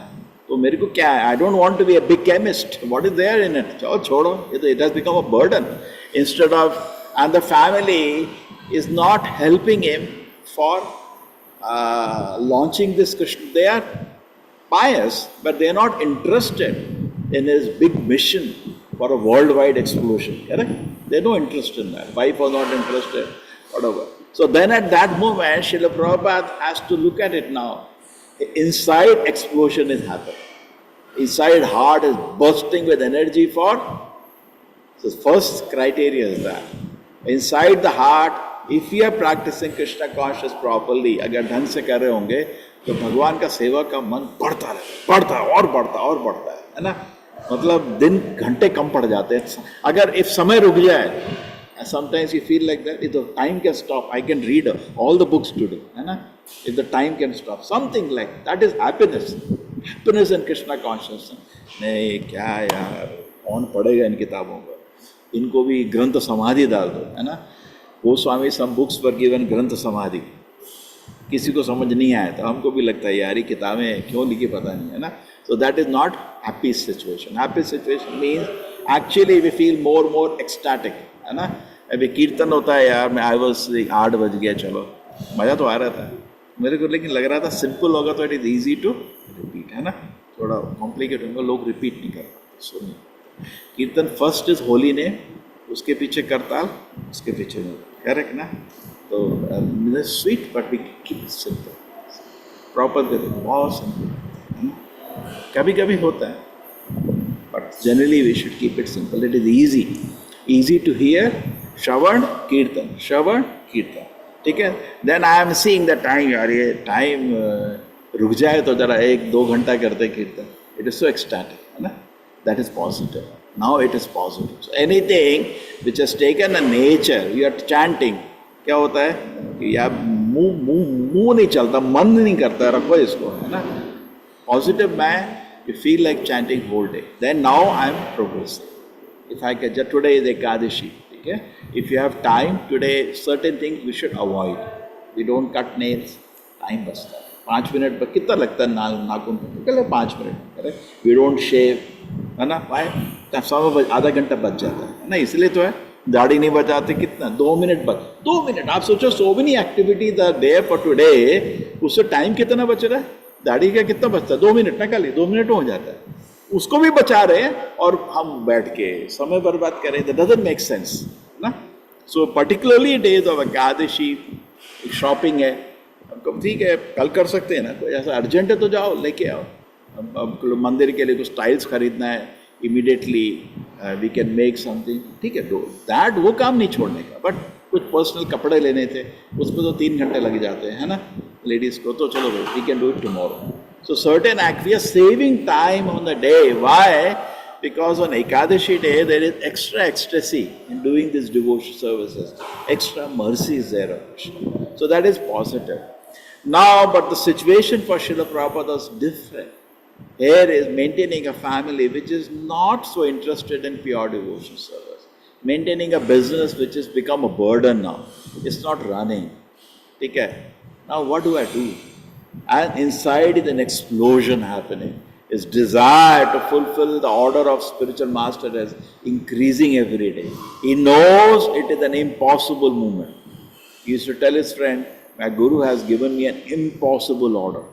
तो मेरे को क्या है, I don't want to be a big chemist, what is there in it, चलो छोड़ो, it has become a burden instead of. And the family is not helping him for launching this Krishna. They are pious, but they are not interested in his big mission for a worldwide explosion, correct? They have no interest in that. Wife was not interested, whatever. So then at that moment, Srila Prabhupada has to look at it now. Inside explosion is happening. Inside heart is bursting with energy for, so first criteria is that. Inside the heart, if you are practicing Krishna conscious properly, अगर ढंग से कर रहे होंगे, तो भगवान का सेवा का मन बढ़ता है और बढ़ता है ना. मतलब दिन घंटे कम पड़ जाते हैं. अगर if समय रुक जाए, sometimes you feel like that, if the time can stop, I can read all the books today, है ना. If the time can stop, something like that is happiness. Happiness in Krishna consciousness. नहीं क्या यार, कौन पढ़ेगा इन किताबों को? इनको भी ग्रंथ समाधि डाल दो, है ना. Goswami some books were given ग्रंथ समाधि. किसी को समझ नहीं आया था, हमको भी लगता है यार ये किताबें क्यों लिखी पता नहीं, है ना. So that is not happy situation. Happy situation means actually we feel more ecstatic, है ना. अभी कीर्तन होता है यार, मैं I was 8 बज गया, चलो मज़ा तो आ रहा था मेरे को, लेकिन लग रहा था सिंपल होगा तो it is easy to repeat, है ना. थोड़ा कॉम्प्लिकेट होगा, लोग रिपीट नहीं कर पाते. सुनिए, कीर्तन फर्स्ट इज होली नेम, उसके पीछे करताल, उसके पीछे करेक्ट ना. तो sweet but we keep it simple, proper बहुत सिंपल. कभी कभी होता है, but generally we should keep it simple. It is easy to hear. श्रवण कीर्तन, ठीक है. Then I am seeing the time, यार ये टाइम रुक जाए तो जरा 1-2 घंटा करते कीर्तन. इट इज सो एक्सटैटिक, है ना. That is positive. Now it is positive. So anything which has taken a nature, you are chanting, क्या होता है कि यार मुंह नहीं चलता, मन नहीं करता, रखो इसको, है ना. Positive man, you feel like chanting whole day. Then now I am progressing. If I can, just today is Ekadashi, okay? If you have time today, certain things we should avoid. We don't cut nails, time बचता है. 5 minute पर कितना लगता है नाखून पर, 5 minute, correct. We don't shave, है ना. समय आधा घंटा बच जाता है ना. इसलिए तो है, दाढ़ी नहीं बचाते, कितना 2 मिनट बच. 2 मिनट, आप सोचो so many activity the day for today, उससे टाइम कितना बच रहा है. दाढ़ी का कितना बचता है, 2 मिनट ना, खाली 2 मिनट हो जाता है. उसको भी बचा रहे हैं और हम बैठ के समय बर्बाद करें. दैट डजंट मेक सेंस ना. So particularly days of Ekadashi, shopping है, ठीक है कल कर सकते हैं ना. कोई ऐसा अर्जेंट है तो जाओ लेके आओ. अब मंदिर के लिए कुछ टाइल्स खरीदना है, immediately we can make something, ठीक है. डो दैट, वो काम नहीं छोड़ने का. बट कुछ पर्सनल कपड़े लेने थे, उसमें तो 3 घंटे लग जाते हैं, है ना, लेडीज़ को. तो चलो भाई, we can do it tomorrow. So certain act, we are saving time on the day. Why? Because on Ekadashi day there is extra ecstasy in doing these devotion services. Extra mercy is there of Krishna. So that is positive. Now, but the situation for Srila Prabhupada is different. Here is maintaining a family which is not so interested in pure devotion service. Maintaining a business which has become a burden now. It's not running. Okay? Now what do I do? And inside is an explosion happening. His desire to fulfill the order of spiritual master is increasing every day. He knows it is an impossible movement. He used to tell his friend, my guru has given me an impossible order.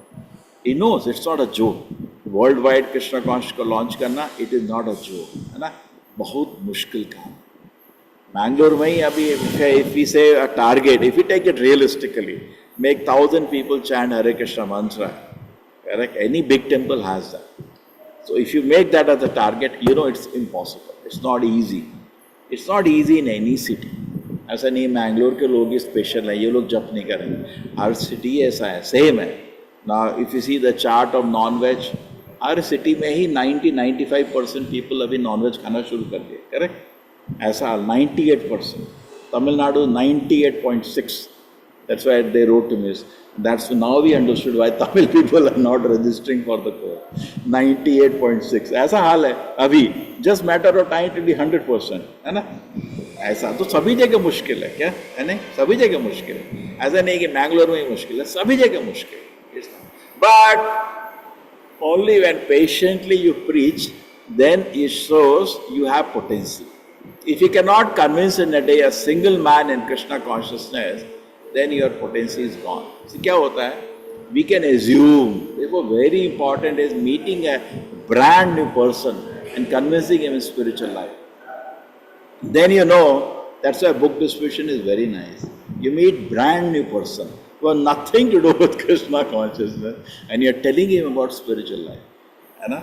He knows it's not a joke. Worldwide Krishna consciousness को launch करना, it is not a joke, है ना? बहुत मुश्किल काम. Bangalore में ही अभी if we say a target, if we take it realistically, make 1,000 people chant Hare Krishna mantra. Correct? Any big temple has that. So if you make that as a target, you know it's impossible. It's not easy. It's not easy in any city. ऐसा नहीं मैंगलोर के लोग ही special है, ये लोग जप नहीं करेंगे. हर सिटी ऐसा है, सेम है. Now if you see the chart of non-veg, her city में ही 90-95% people अभी non-veg खाना शुरू कर दिए. करेक्ट? ऐसा 98%. Tamil Nadu 98.6. That's why they wrote to me. That's now we understood why Tamil people are not registering for the course. 98.6. ऐसा हाल है अभी. Just matter of time to be 100%. है ना? ऐसा तो सभी जगह मुश्किल है क्या? है नहीं? सभी जगह मुश्किल है. ऐसा नहीं कि मैंगलोर में ही मुश्किल है. सभी जगह मुश्किल है. But only when patiently you preach, then it shows you have potential. If you cannot convince in a day a single man in Krishna consciousness, then your potential is gone. So क्या होता है? We can assume. Therefore, very important is meeting a brand new person and convincing him in spiritual life. Then you know, that's why book distribution is very nice. You meet brand new person who have nothing to do with Krishna consciousness and you're telling him about spiritual life. You know?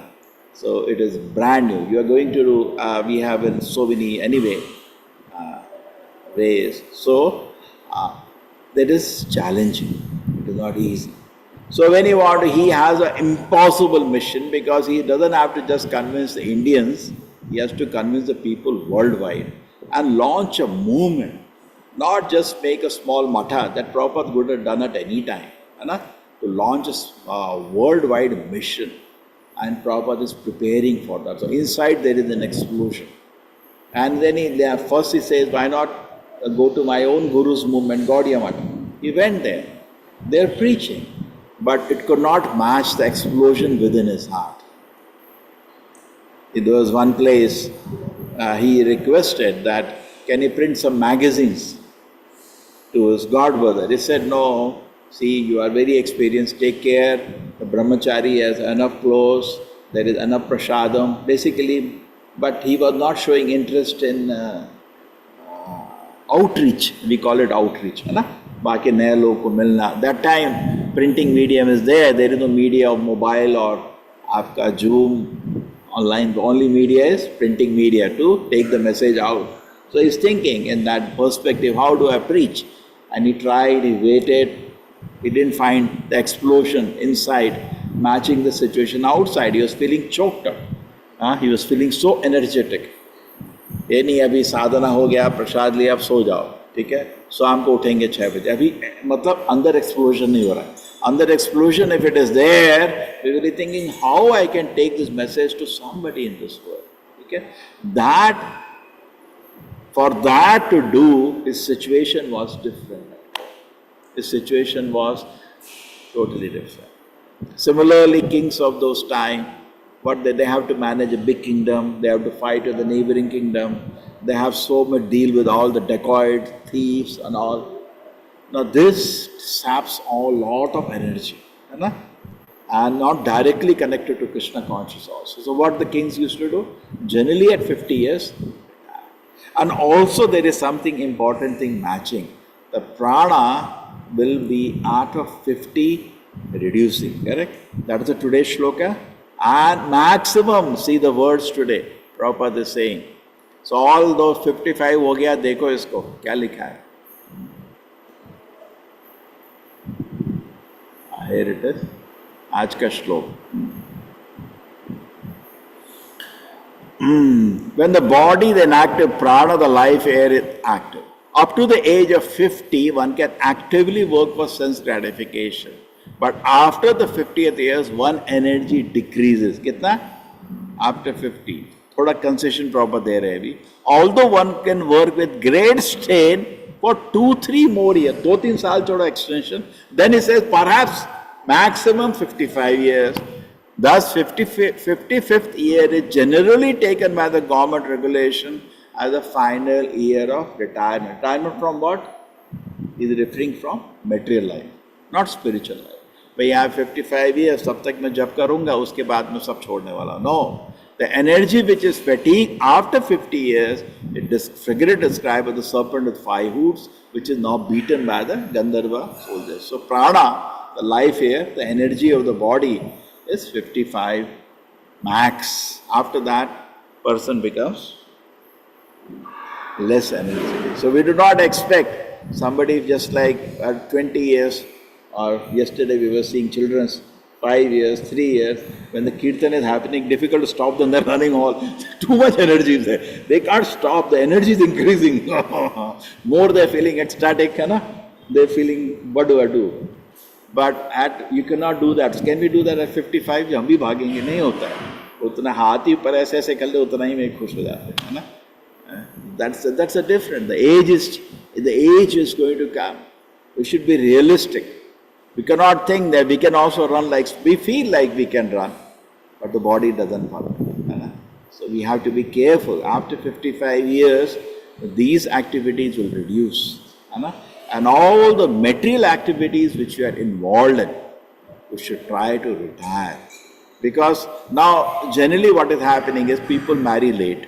So it is brand new. You are going to do, we have in so many anyway ways. So that is challenging. It is not easy. So when you want to, he has an impossible mission because he doesn't have to just convince the Indians, he has to convince the people worldwide and launch a movement, not just make a small matha that Prabhupada would have done at any time, to launch a worldwide mission, and Prabhupada is preparing for that. So inside there is an explosion. And then first he says, why not go to my own Guru's movement, Gaudiya Matha. He went there. They're preaching. But it could not match the explosion within his heart. There was one place he requested that, can he print some magazines to his godbrother? He said, no, see, you are very experienced, take care. The brahmachari has enough clothes, there is enough prasadam. Basically, but he was not showing interest in outreach. We call it outreach. बाकी नए लोग को मिलना. That time printing medium is there. There is no media of mobile or आपका Zoom online. The only media is printing media to take the message out. So he's thinking in that perspective, how do I preach? And he tried, he waited. He didn't find the explosion inside matching the situation outside. He was feeling choked up. He was feeling so energetic. ये नहीं अभी साधना हो गया, प्रसाद लिया, अब सो जाओ, ठीक है, शाम को उठेंगे 6 बजे. अभी मतलब अंदर एक्सप्लोजन नहीं हो रहा है. अंदर explosion if it is there, we will be thinking how I can take this message to somebody in this world. ठीक है, that for that to do his situation was different. His situation was totally different. Similarly, kings of those time, what they have to manage a big kingdom, they have to fight with the neighboring kingdom, they have so much deal with all the dacoits, thieves and all. Now this saps a lot of energy, and not directly connected to Krishna consciousness also. So what the kings used to do, generally at 50 years, and also there is something important thing matching. The prana will be after 50 reducing, correct? That is the today's shloka. And maximum, see the words today, Prabhupada is saying. So all those 55 हो गया, देखो इसको क्या लिखा है. Here it is. आज का श्लोक. When the body is inactive, prana, the life air is active. Up to the age of 50, one can actively work for sense gratification. But after the 50th years, one energy decreases. कितना? After 50. थोड़ा concession proper दे रहे हैं अभी. Although one can work with great strain for 2-3 more years, 2-3 साल छोड़ो extension. Then he says perhaps maximum 55 years. Thus, 55th year is generally taken by the government regulation as the final year of retirement. Retirement from what? Is referring from material life, not spiritual life. भाई यहाँ 55 years तब तक मैं जब करूँगा उसके बाद मैं सब छोड़ने वाला हूँ. No. The energy which is fatigue after 50 years, it is figuratively described as the serpent with 5 hooves, which is now beaten by the Gandharva soldiers. So prana, the life here, the energy of the body is 55 max. After that, person becomes less energy. So we do not expect somebody just like at 20 years, or yesterday we were seeing children's 5 years, 3 years, when the kirtan is happening, difficult to stop them, they're running all. Too much energy is there. They can't stop, the energy is increasing. More they're feeling ecstatic, they're feeling, what do I do? But you cannot do that. Can we do that at 55? हम भी भागेंगे, नहीं होता है. उतना हाथ ही ऊपर ऐसे ऐसे कर ले, उतना ही में खुश हो जाते हैं, है ना? That's a different. The age is going to come. We should be realistic. We cannot think that we can also run we feel like we can run, but the body doesn't follow. So we have to be careful. After 55 years, these activities will reduce. And all the material activities which you are involved in, we should try to retire. Because now, generally what is happening is people marry late.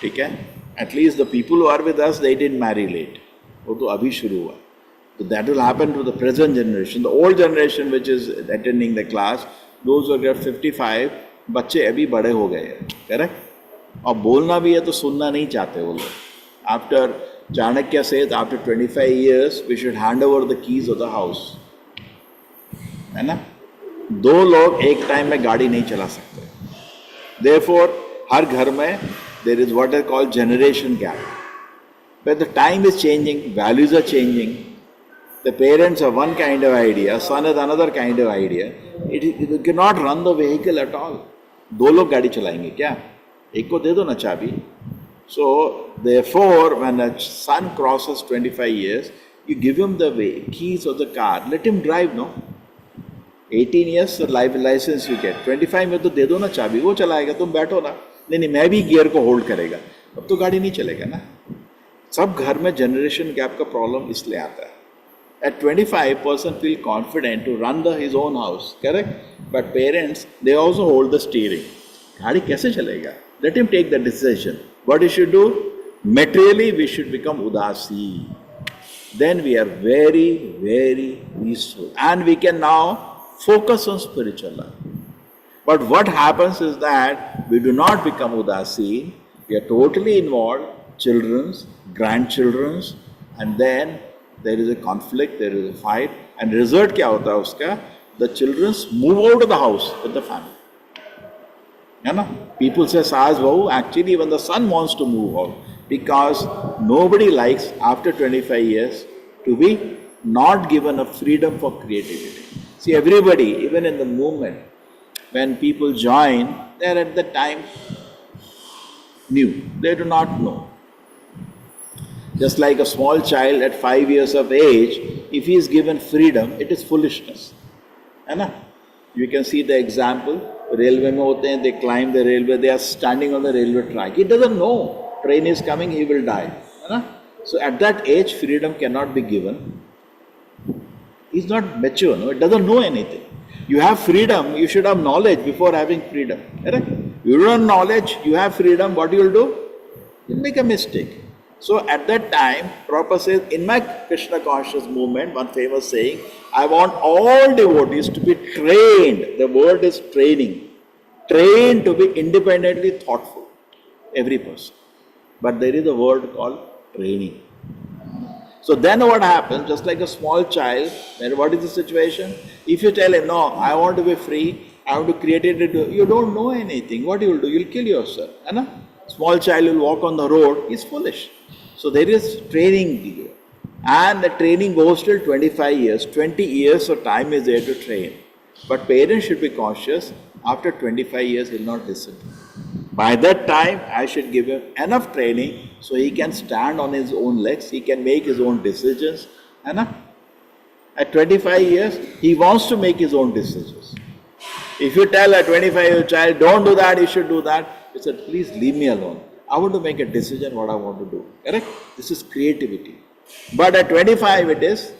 Okay? At least the people who are with us, they didn't marry late. वो तो अभी शुरू हुआ. So that will happen to the present generation. The old generation which is attending the class, those who are 55, बच्चे अभी बड़े हो गए हैं, correct? और बोलना भी है तो सुनना नहीं चाहते वो लोग. After Chanakya says, after 25 years, we should hand over the keys of the house. है ना? 2 लोग एक टाइम में गाड़ी नहीं चला सकते. Therefore, हर घर में there is what is called generation gap. But the time is changing, values are changing. The parents have one kind of idea, son has another kind of idea. You cannot run the vehicle at all. 2 लोग गाड़ी चलाएंगे क्या? एक को दे दो ना चाबी. So, therefore, when a son crosses 25 years, you give him the keys of the car. Let him drive, no? 18 years, the license you get. 25 में तो दे दो ना चाबी, वो चलाएगा, तुम बैठो ना. नहीं, मैं भी गियर को होल्ड करेगा. अब तो गाड़ी नहीं चलेगा ना. सब घर में जनरेशन गैप का प्रॉब्लम इसलिए आता है. At 25, person feel confident to run his own house, correct? But parents, they also hold the steering. गाड़ी कैसे चलेगा? Let him take the decision. What he should do? Materially, we should become udasi. Then we are very, very peaceful. And we can now focus on spiritual life. But what happens is that we do not become udasi. We are totally involved, children's, grandchildren's, and then there is a conflict, there is a fight, and result क्या होता है उसका? The children move out of the house with the family. है ना? People say सास बहू, actually even the son wants to move out because nobody likes after 25 years to be not given a freedom for creativity. See, everybody, even in the movement, when people join, they are at the time new. They do not know. Just like a small child at 5 years of age, if he is given freedom, it is foolishness. है ना? You can see the example. Railway में होते हैं, they climb the railway, they are standing on the railway track. He doesn't know. Train is coming, he will die. है ना? So at that age, freedom cannot be given. He's not mature, no? It doesn't know anything. You have freedom, you should have knowledge before having freedom. Correct? You don't have knowledge, you have freedom, what you will do? You'll make a mistake. So at that time, Prabhupada says, in my Krishna conscious movement, one famous saying, I want all devotees to be trained. The word is training. Trained to be independently thoughtful. Every person. But there is a word called training. So then what happens, just like a small child, then what is the situation? If you tell him, no, I want to be free, I want to create it, you don't know anything. What you will do? You will kill yourself. Right? Small child will walk on the road, he's foolish. So there is training given. And the training goes till 25 years. 20 years of time is there to train. But parents should be cautious. After 25 years, he will not listen. By that time, I should give him enough training so he can stand on his own legs, he can make his own decisions. At 25 years, he wants to make his own decisions. If you tell a 25-year-old child, don't do that, you should do that, he said, please leave me alone. I want to make a decision what I want to do. Correct? This is creativity. But at 25 it is,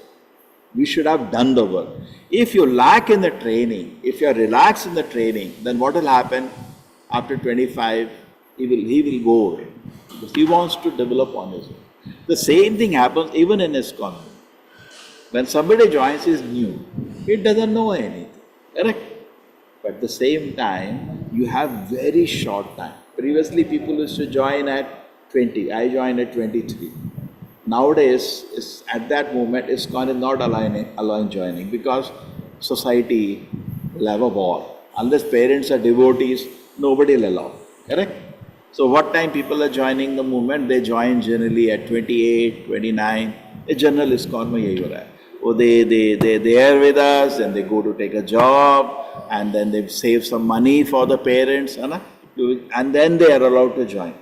we should have done the work. If you lack in the training, if you are relaxed in the training, then what will happen? After 25, he will go away. Because he wants to develop on his own. The same thing happens even in ISKCON. When somebody joins, he is new. He doesn't know anything. Correct? But at the same time, you have very short time. Previously, people used to join at 20. I joined at 23. Nowadays, at that moment, ISKCON is not allowing joining because society will have a war. Unless parents are devotees, nobody will allow. Correct? So what time people are joining the movement? They join generally at 28, 29. A general ISKCON mein yahi ho raha hai. Oh, they are with us and they go to take a job and then they save some money for the parents, है ना? And then they are allowed to join.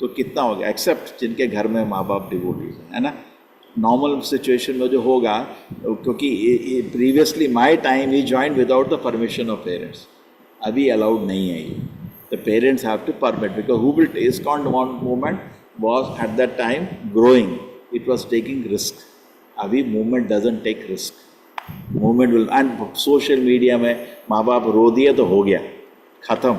तो कितना हो गया? Except जिनके घर में माँ बाप डिवोटीज है ना? Normal situation में जो होगा, क्योंकि previously my time we joined without the permission of parents. अभी allowed नहीं है ये. The parents have to permit because who will ISKCON movement was at that time growing. It was taking risk. अभी movement doesn't take risk. Movement will, and social media में माँ बाप रो दिए तो हो गया, खत्म.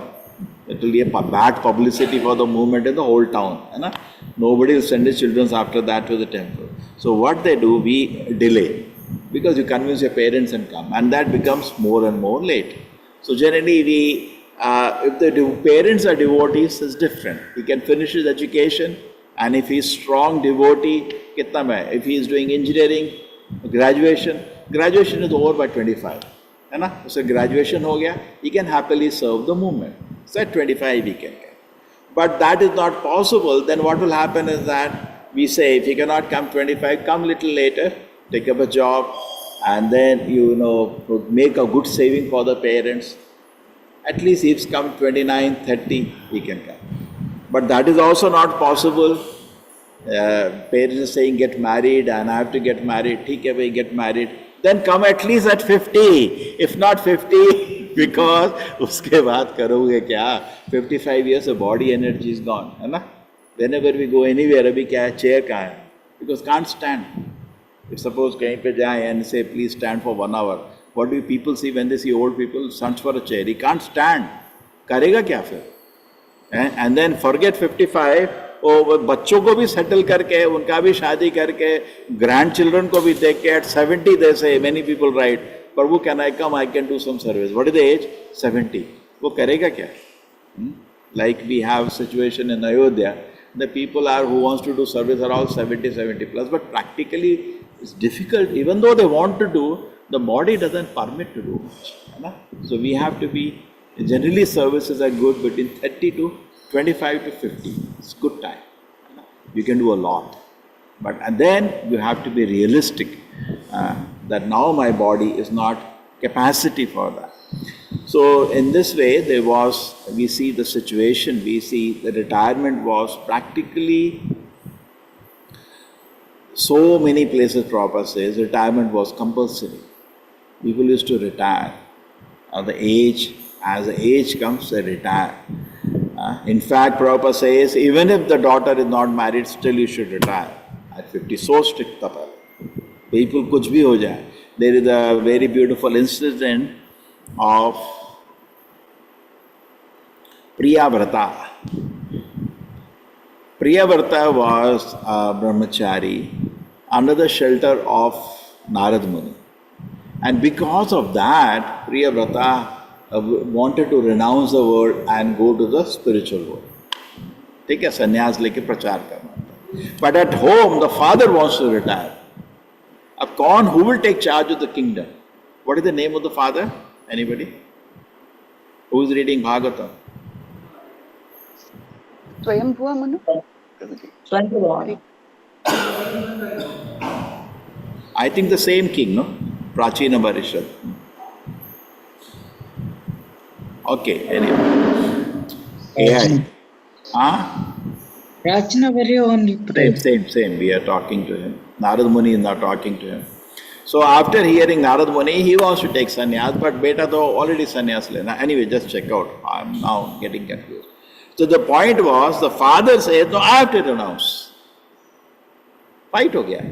It will be a bad publicity for the movement in the whole town. है ना? Nobody will send his children after that to the temple. So what they do, we delay because you convince your parents and come, and that becomes more and more late. So generally we, if the parents are devotees, it's different. He can finish his education, and if he is strong devotee, kitna mein? If he is doing engineering, graduation is over by 25. है ना? So graduation हो गया, he can happily serve the movement. So at 25 he can get. But that is not possible. Then what will happen is that we say, if you cannot come 25, come little later, take up a job, and then make a good saving for the parents. At least if he's come 29, 30, he can come. But that is also not possible. Parents are saying get married and I have to get married. ठीक है भाई, get married. Then come at least at 50. If not 50, because उसके बाद करोगे क्या? 55 years of body energy is gone, है ना? Whenever we go anywhere, अभी क्या है? Chair कहाँ है? Because can't stand. If suppose कहीं पे जाए and say please stand for 1 hour, what do people see when they see old people? Search for a chair. He can't stand. करेगा क्या फिर? And then forget 55. वो बच्चों को भी सेटल करके, उनका भी शादी करके, ग्रैंड चिल्ड्रन को भी देख के, at 70 they say, many people write, Prabhu can I come, I can do some service. What is the age? 70. वो करेगा क्या? Like we have situation in Ayodhya, the people who wants to do service are all 70, 70 plus, but practically it's difficult. Even though they want to do, the body doesn't permit to do much. So we have to be, generally services are good between 30 to 25 to 50. It's good time. You can do a lot. And then you have to be realistic that now my body is not capacity for that. So in this way, we see the situation, we see the retirement was practically, so many places Prabhupada says, retirement was compulsory. People used to retire. As the age comes, they retire. In fact, Prabhupada says, even if the daughter is not married, still you should retire at 50. So strict tapa. People kuch bhi ho jaye. There is a very beautiful incident of Priyavrata. Priyavrata was a brahmachari under the shelter of Narad Muni. And because of that, Priyavrata wanted to renounce the world and go to the spiritual world. ठीक है, संन्यास लेके प्रचार करना. But at home, the father wants to retire. अब who will take charge of the kingdom? What is the name of the father? Anybody? Who is reading Bhagavatam? Swayambhuva Manu? I think the same king, no? Prachina Barishad. Okay, anyway. AI. Prachina Barishad only. Same. We are talking to him. Narad Muni is not talking to him. So after hearing Narad Muni, he wants to take sannyas, but beta though already sannyas lena. Anyway, just check out. I'm now getting confused. So the point was, the father said, no, I have to renounce. Fight ho gaya.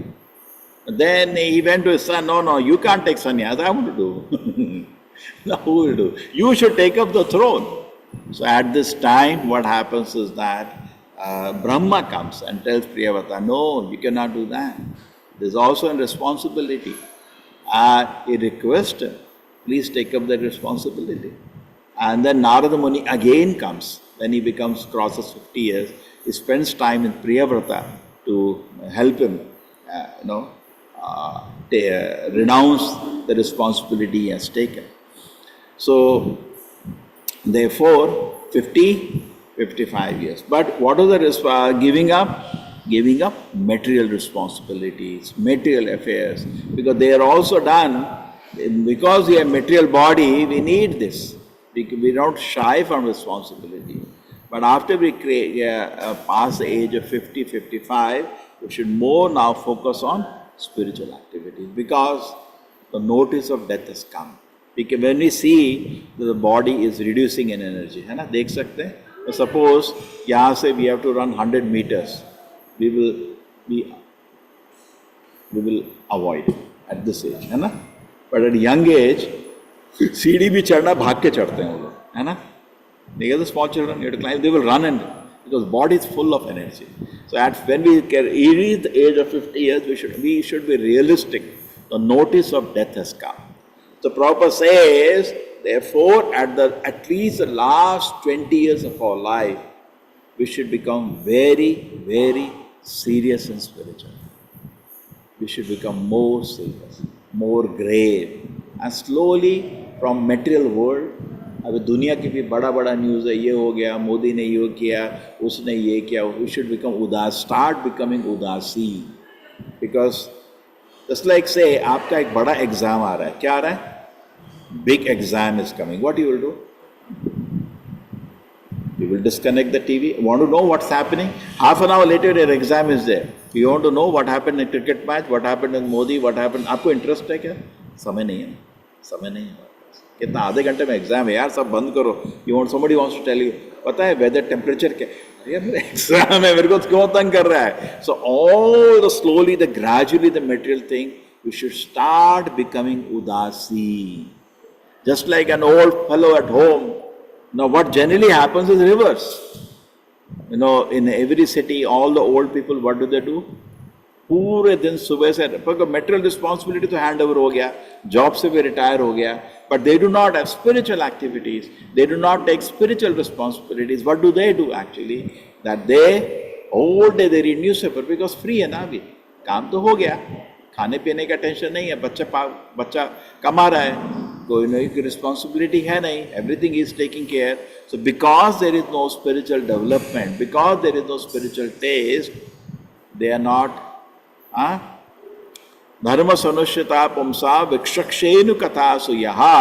Then he went to his son, no, you can't take sannyas, I want to do. Now who will do? You should take up the throne. So at this time, what happens is that Brahma comes and tells Priyavata, no, you cannot do that. There's also a responsibility. He requests him, please take up that responsibility. And then Narada Muni again comes. When he crosses 50 years, he spends time in Priyavrata to help him, renounce the responsibility he has taken. So, therefore, 55 years. But what are the giving up? Giving up material responsibilities, material affairs, because they are also done, because we have material body, we need this. We don't shy from responsibility. But after we pass the age of 50, 55, we should more now focus on spiritual activities, because the notice of death has come. Because when we see that the body is reducing in energy, है ना, देख सकते हैं. Suppose यहाँ से we have to run 100 meters, we will avoid at this age, है ना. But at a young age, सीढ़ी भी चढ़ना भाग के चढ़ते हैं वो लोग, है ना. They get the small children, you have to climb, they will run, and because body is full of energy. So when we reach the age of 50 years, we should be realistic. The notice of death has come. So Prabhupada says, therefore, at least the last 20 years of our life, we should become very, very serious and spiritual. We should become more serious, more grave, and slowly from material world. अब दुनिया की भी बड़ा बड़ा news है, ये हो गया, मोदी ने ये किया, उसने ये किया. We should become start becoming उदासी. Because just like say, आपका एक बड़ा एग्जाम आ रहा है, क्या आ रहा है? Big exam is coming. What you will do? You will disconnect the TV. Want to know what's happening? Half an hour later, your exam is there. You want to know what happened in cricket match, what happened in Modi, what happened. आपको interest है क्या? समय नहीं है, समय नहीं है. कितना आधे घंटे में एग्जाम है यार, सब बंद करो. Somebody wants to tell you, पता है वेदर टेम्परेचर क्या? यार मेरा एग्जाम है, मेरे को क्यों तंग कर रहा है? So all the slowly, the gradually, the material thing, we should start becoming udasi. Just like an old fellow at home. Now what generally happens is reverse. In every city, all the old people, what do? पूरे दिन सुबह से material responsibility to hand over हो गया, job से भी retire हो गया, but they do not have spiritual activities, they do not take spiritual responsibilities. What do actually? That they whole day they read newspaper because free है ना अभी, काम तो हो गया, खाने पीने का टेंशन नहीं है, बच्चा कमा रहा है, कोई responsibility है नहीं, everything is taking care. So because there is no spiritual development, because there is no spiritual taste, they are not धर्म सनुष्यता पुंसा विक्षक्षेनु कथासु यहा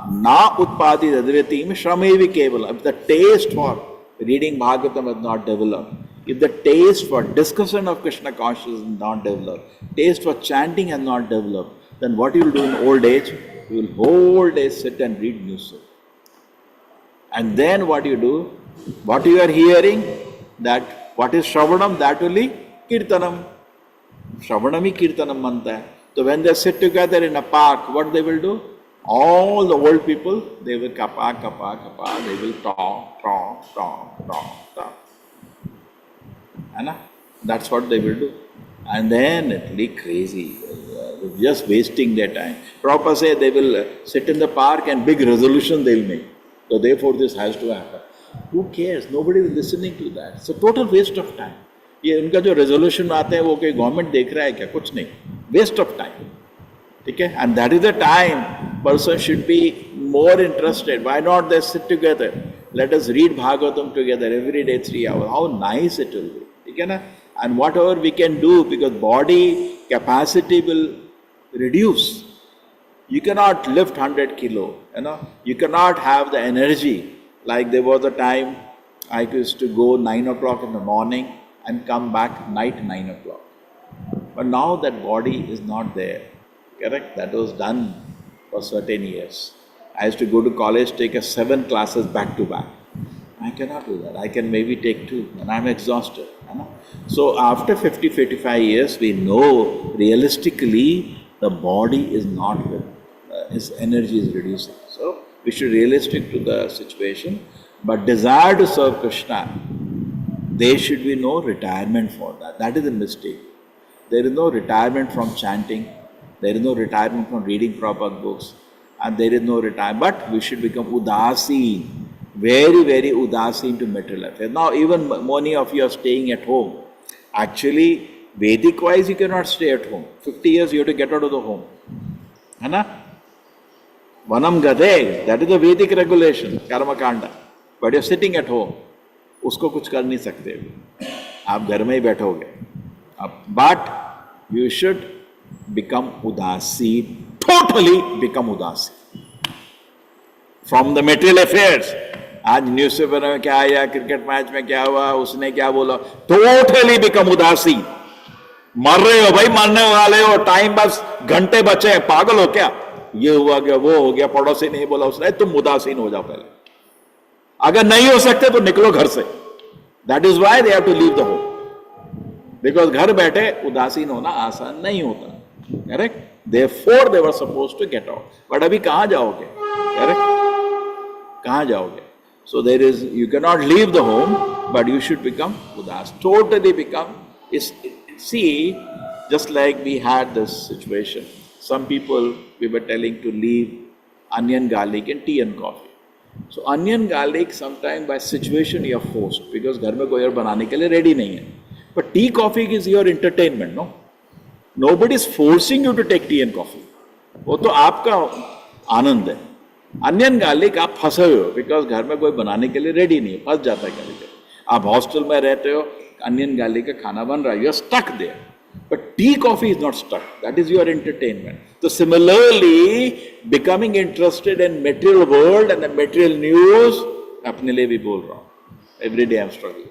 ना उत्पादी अद्वैतीम श्रमेवि केवल. If the taste for reading Bhagavatam is not developed, if the taste for discussion of Krishna consciousness is not developed, taste for chanting has not developed, then what you will do in old age? You will whole day sit and read newspaper. And then what you do? What you are hearing? That what is Shravanam? That will be Kirtanam. Shravanam hi Kirtanam manta hai. So when they sit together in a park, what they will do? All the old people, they will kapa, they will talk. That's what they will do. And then it will be crazy, just wasting their time. Prabhupada say they will sit in the park and big resolution they will make. So therefore this has to happen. Who cares? Nobody is listening to that. It's a total waste of time. ये इनका जो resolution आते हैं वो कोई government देख रहा है क्या? कुछ नहीं, वेस्ट ऑफ टाइम. ठीक है, and that is the time person should be more interested. Why not they sit together, let us read Bhagavatam together every day 3 hours. How nice it will be. ठीक है ना. And whatever we can do, because body capacity will reduce. You cannot lift 100 kilo, you cannot have the energy. Like there was a time I used to go 9 o'clock in the morning and come back night 9 o'clock. But now that body is not there. Correct? That was done for certain years. I used to go to college, take 7 classes back to back. I cannot do that. I can maybe take 2 and I'm exhausted. You know? So after 50, 55 years, we know realistically the body is not with, its energy is reducing. So we should realistic to the situation. But desire to serve Krishna, there should be no retirement for that. That is a mistake. There is no retirement from chanting. There is no retirement from reading proper books. And there is no retirement. But we should become udasin. Very, very udasin to material affairs. Now, even many of you are staying at home. Actually, Vedic wise, you cannot stay at home. 50 years, you have to get out of the home. Hai Vanam gade, that is the Vedic regulation, karma kanda. But you're sitting at home. उसको कुछ कर नहीं सकते. आप घर में ही बैठोगे. But you should become udasi, totally become udasi. From the material affairs. आज न्यूज़पेपर में क्या आया, क्रिकेट मैच में क्या हुआ, उसने क्या बोला, totally become उदासी. मर रहे हो भाई, मरने वाले हो, टाइम बस घंटे बचे हैं, पागल हो क्या? ये हुआ गया, वो हो गया, पड़ोसी नहीं बोला उसने, तुम उदासीन हो जाओ पहले. अगर नहीं हो सकते तो निकलो घर से. That is why they have to leave the home. Because घर बैठे उदासीन होना आसान नहीं होता. Correct? Therefore they were supposed to get out. But अभी कहाँ जाओगे? Correct? कहाँ जाओगे? So there is, you cannot leave the home, but you should become udas. Totally become. See, just like we had this situation. Some people, we were telling to leave onion, garlic and tea and coffee. So onion, garlic, sometimes by situation you are forced, because घर में कोई और बनाने के लिए ready नहीं है. But tea, coffee is your entertainment, no? Nobody is forcing you to take tea and coffee. वो तो आपका आनंद है. अनियन गार्लिक आप फंसे हुए हो, बिकॉज घर में कोई बनाने के लिए रेडी नहीं है, फंस जाता है कभी कभी. आप हॉस्टल में रहते हो, अनियन गार्लिक का खाना बन रहा है, you are stuck there. But tea coffee is not stuck, that is your entertainment. तो similarly becoming interested in material world and material news, अपने लिए भी बोल रहा हूँ, every day I am struggling.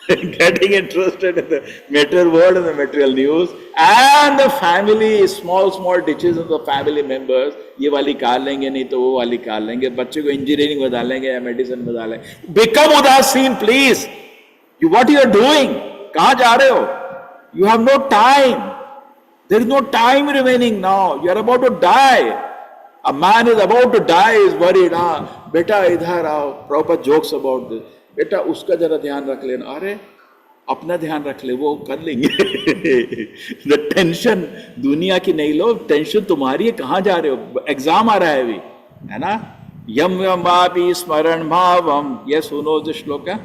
Getting interested in the material world and the material news and the family, small ditches of the family members. ये वाली car लेंगे, नहीं तो वो वाली कार लेंगे, बच्चे को इंजीनियरिंग में डालेंगे या मेडिसिन में डालेंगे. Become udasin, please. What you are doing? कहाँ जा रहे हो? You have no time. There is no time remaining now. You are about to die. A man is about to die, is worried. हाँ बेटा इधर आओ. Proper jokes about this. बेटा उसका जरा ध्यान रख लेना. अरे अपना ध्यान रख ले, वो कर लेंगे. द टेंशन दुनिया की नहीं लो, टेंशन तुम्हारी है. कहाँ जा रहे हो? एग्जाम आ रहा है अभी, है ना? यम यम वापि स्मरण भावम. ये सुनो जो श्लोक है.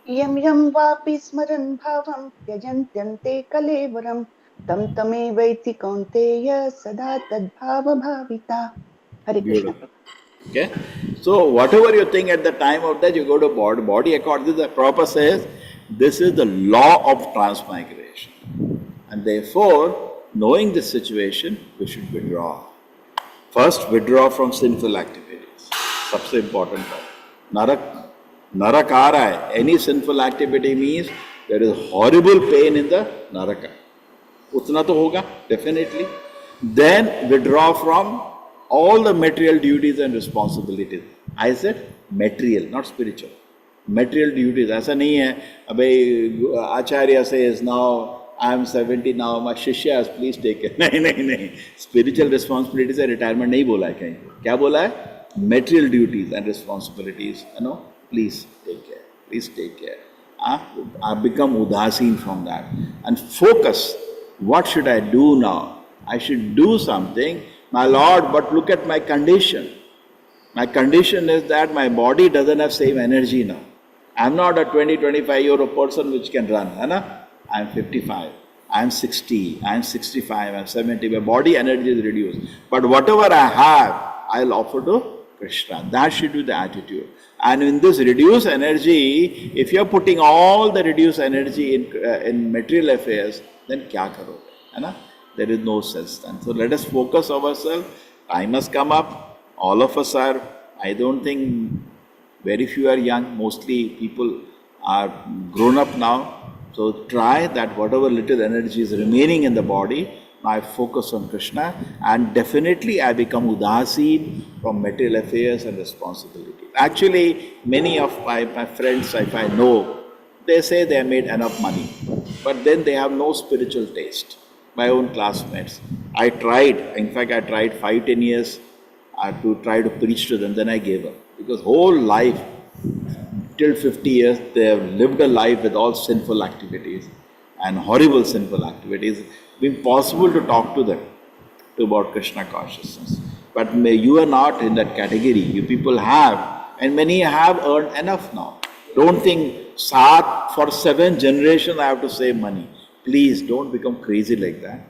यम यम वापि स्मरण भावम त्यजन्त्यन्ते कलेवरम तम तमेवैति कौन्तेय सदा तद्भाव भाविता. हरे Krishna. Okay, so whatever you think at the time of that, you go to body according to the proper says, this is the law of transmigration, and therefore knowing this situation we should withdraw. First withdraw from sinful activities. सबसे important part. नरक आ रहा है. Any sinful activity means there is horrible pain in the naraka. उतना तो होगा definitely. Then withdraw from all the material duties and responsibilities. I said material, not spiritual. Material duties. ऐसा नहीं है अबे आचार्य says now I am 70 now, my शिष्य has please take care. नहीं. Spiritual responsibilities है, retirement नहीं बोला है कहीं. क्या बोला है? Material duties and responsibilities. You know, please take care. Please take care. I become udasin from that and focus. What should I do now? I should do something. My Lord, but look at my condition. My condition is that my body doesn't have same energy now. I'm not a 20-25-year-old person which can run. I'm 55, I'm 60, I'm 65, I'm 70. My body energy is reduced. But whatever I have, I'll offer to Krishna. That should be the attitude. And in this reduced energy, if you're putting all the reduced energy in material affairs, then kya karoge? There is no sense then. So let us focus ourselves. Time has come up. All of us are, I don't think very few are young. Mostly people are grown up now. So try that whatever little energy is remaining in the body, I focus on Krishna, and definitely I become udasin from material affairs and responsibility. Actually, many of my friends, if I know, they say they have made enough money, but then they have no spiritual taste. My own classmates. I tried, in fact, I tried 5-10 years to try to preach to them, then I gave up. Because whole life, till 50 years, they have lived a life with all sinful activities and horrible sinful activities. It's impossible to talk to them about Krishna consciousness. But you are not in that category. You people have, and many have earned enough now. Don't think, for 7 generations I have to save money. Please don't become crazy like that.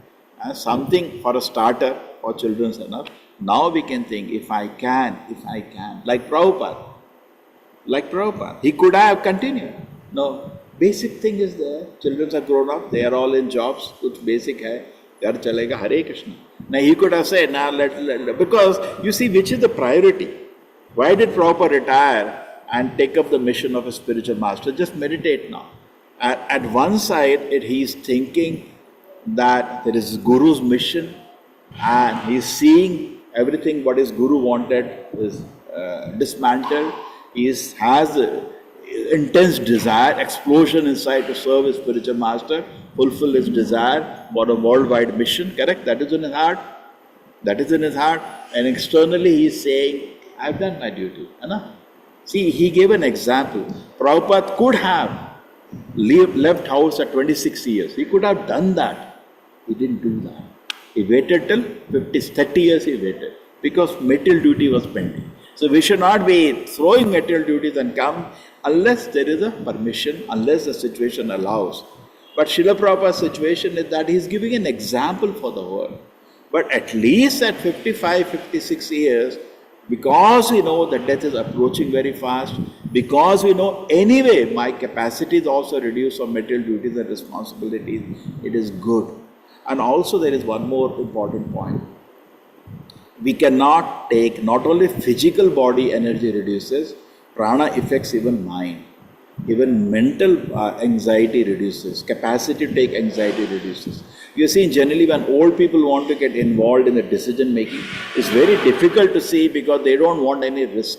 Something for a starter, for children's enough. Now we can think, if I can, like Prabhupada. He could have continued. No, basic thing is there. Children are grown up, they are all in jobs. Kuch basic hai. Ghar chalega, Hare Krishna. Now he could have said, now because you see, which is the priority? Why did Prabhupada retire and take up the mission of a spiritual master? Just meditate now. At one side, he is thinking that there is Guru's mission, and he is seeing everything what his Guru wanted is dismantled. He has intense desire, explosion inside to serve his spiritual master, fulfill his desire for a worldwide mission, correct? That is in his heart. And externally he is saying, I've done my duty. See, he gave an example. Prabhupada could have left house at 26 years. He could have done that. He didn't do that. He waited till 30 years he waited, because material duty was pending. So we should not be throwing material duties and come unless there is a permission, unless the situation allows. But Srila Prabhupada's situation is that he is giving an example for the world. But at least at 55, 56 years, because we know that death is approaching very fast, because we know anyway my capacity is also reduced from material duties and responsibilities, it is good. And also there is one more important point. We cannot take, not only physical body energy reduces, prana affects even mind. Even mental anxiety reduces, capacity to take anxiety reduces. You see, generally when old people want to get involved in the decision making, it's very difficult to see because they don't want any risk.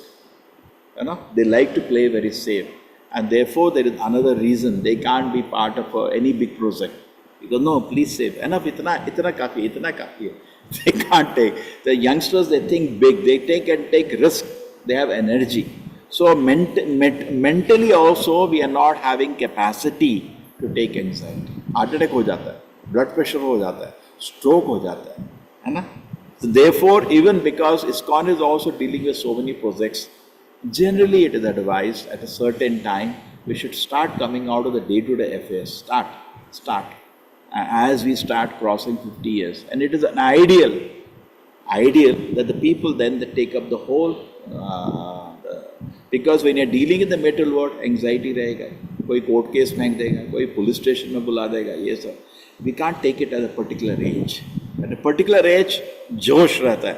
They like to play very safe. And therefore there is another reason they can't be part of any big project. Because no, please save. Enough, itna kafi. They can't take. The youngsters, they think big. They take risk. They have energy. So mentally also we are not having capacity to take anxiety. Heart attack ho jata hai, blood pressure ho jata hai, stroke ho jata hai. So therefore, even because ISKCON is also dealing with so many projects, generally it is advised at a certain time we should start coming out of the day-to-day affairs. Start. As we start crossing 50 years. And it is an ideal that the people then they take up the whole, because when you're dealing in the material world, anxiety rahega, koi court case phenk dega, koi police station mein bula dega, ye sab. We can't take it at a particular age. At a particular age, josh rehta hai.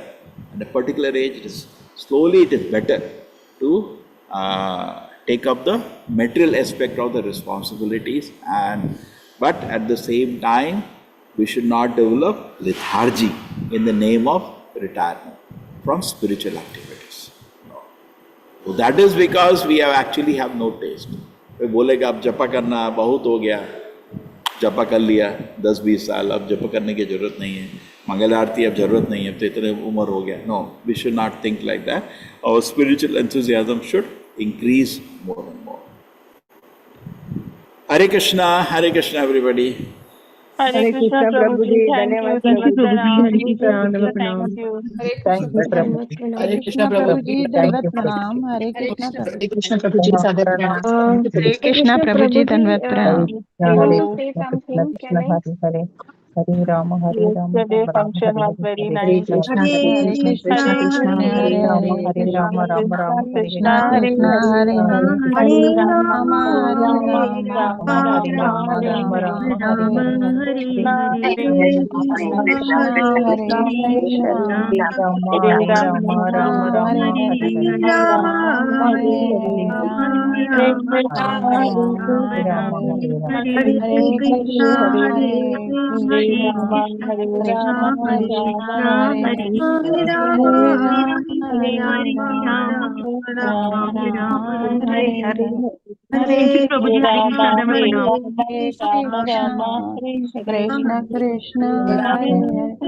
At a particular age, it is better to take up the material aspect of the responsibilities, but at the same time, we should not develop lethargy in the name of retirement from spiritual activities. So that is because we actually have no taste. कोई बोलेगा अब जपा करना बहुत हो गया, जपा कर लिया 10-20 साल, अब जपा करने की जरूरत नहीं है, मंगल आरती अब जरूरत नहीं है, अब तो इतने उम्र हो गया. No, we should not think like that. Our spiritual enthusiasm should increase more and more. Hare Krishna everybody. Hare Krishna Prabhuji, thank you. Thank you. Hare Krishna Prabhuji, Dandavat Pranam. Hare Krishna Prabhuji, Sagar Pranam. Hare Krishna Prabhuji, Dandavat Pranam. Say something, can I? Yesterday function was very nice. Krishna Krishna Hare Rama Krishna Hare Hare Hare Rama Krishna Krishna, Hare Hare.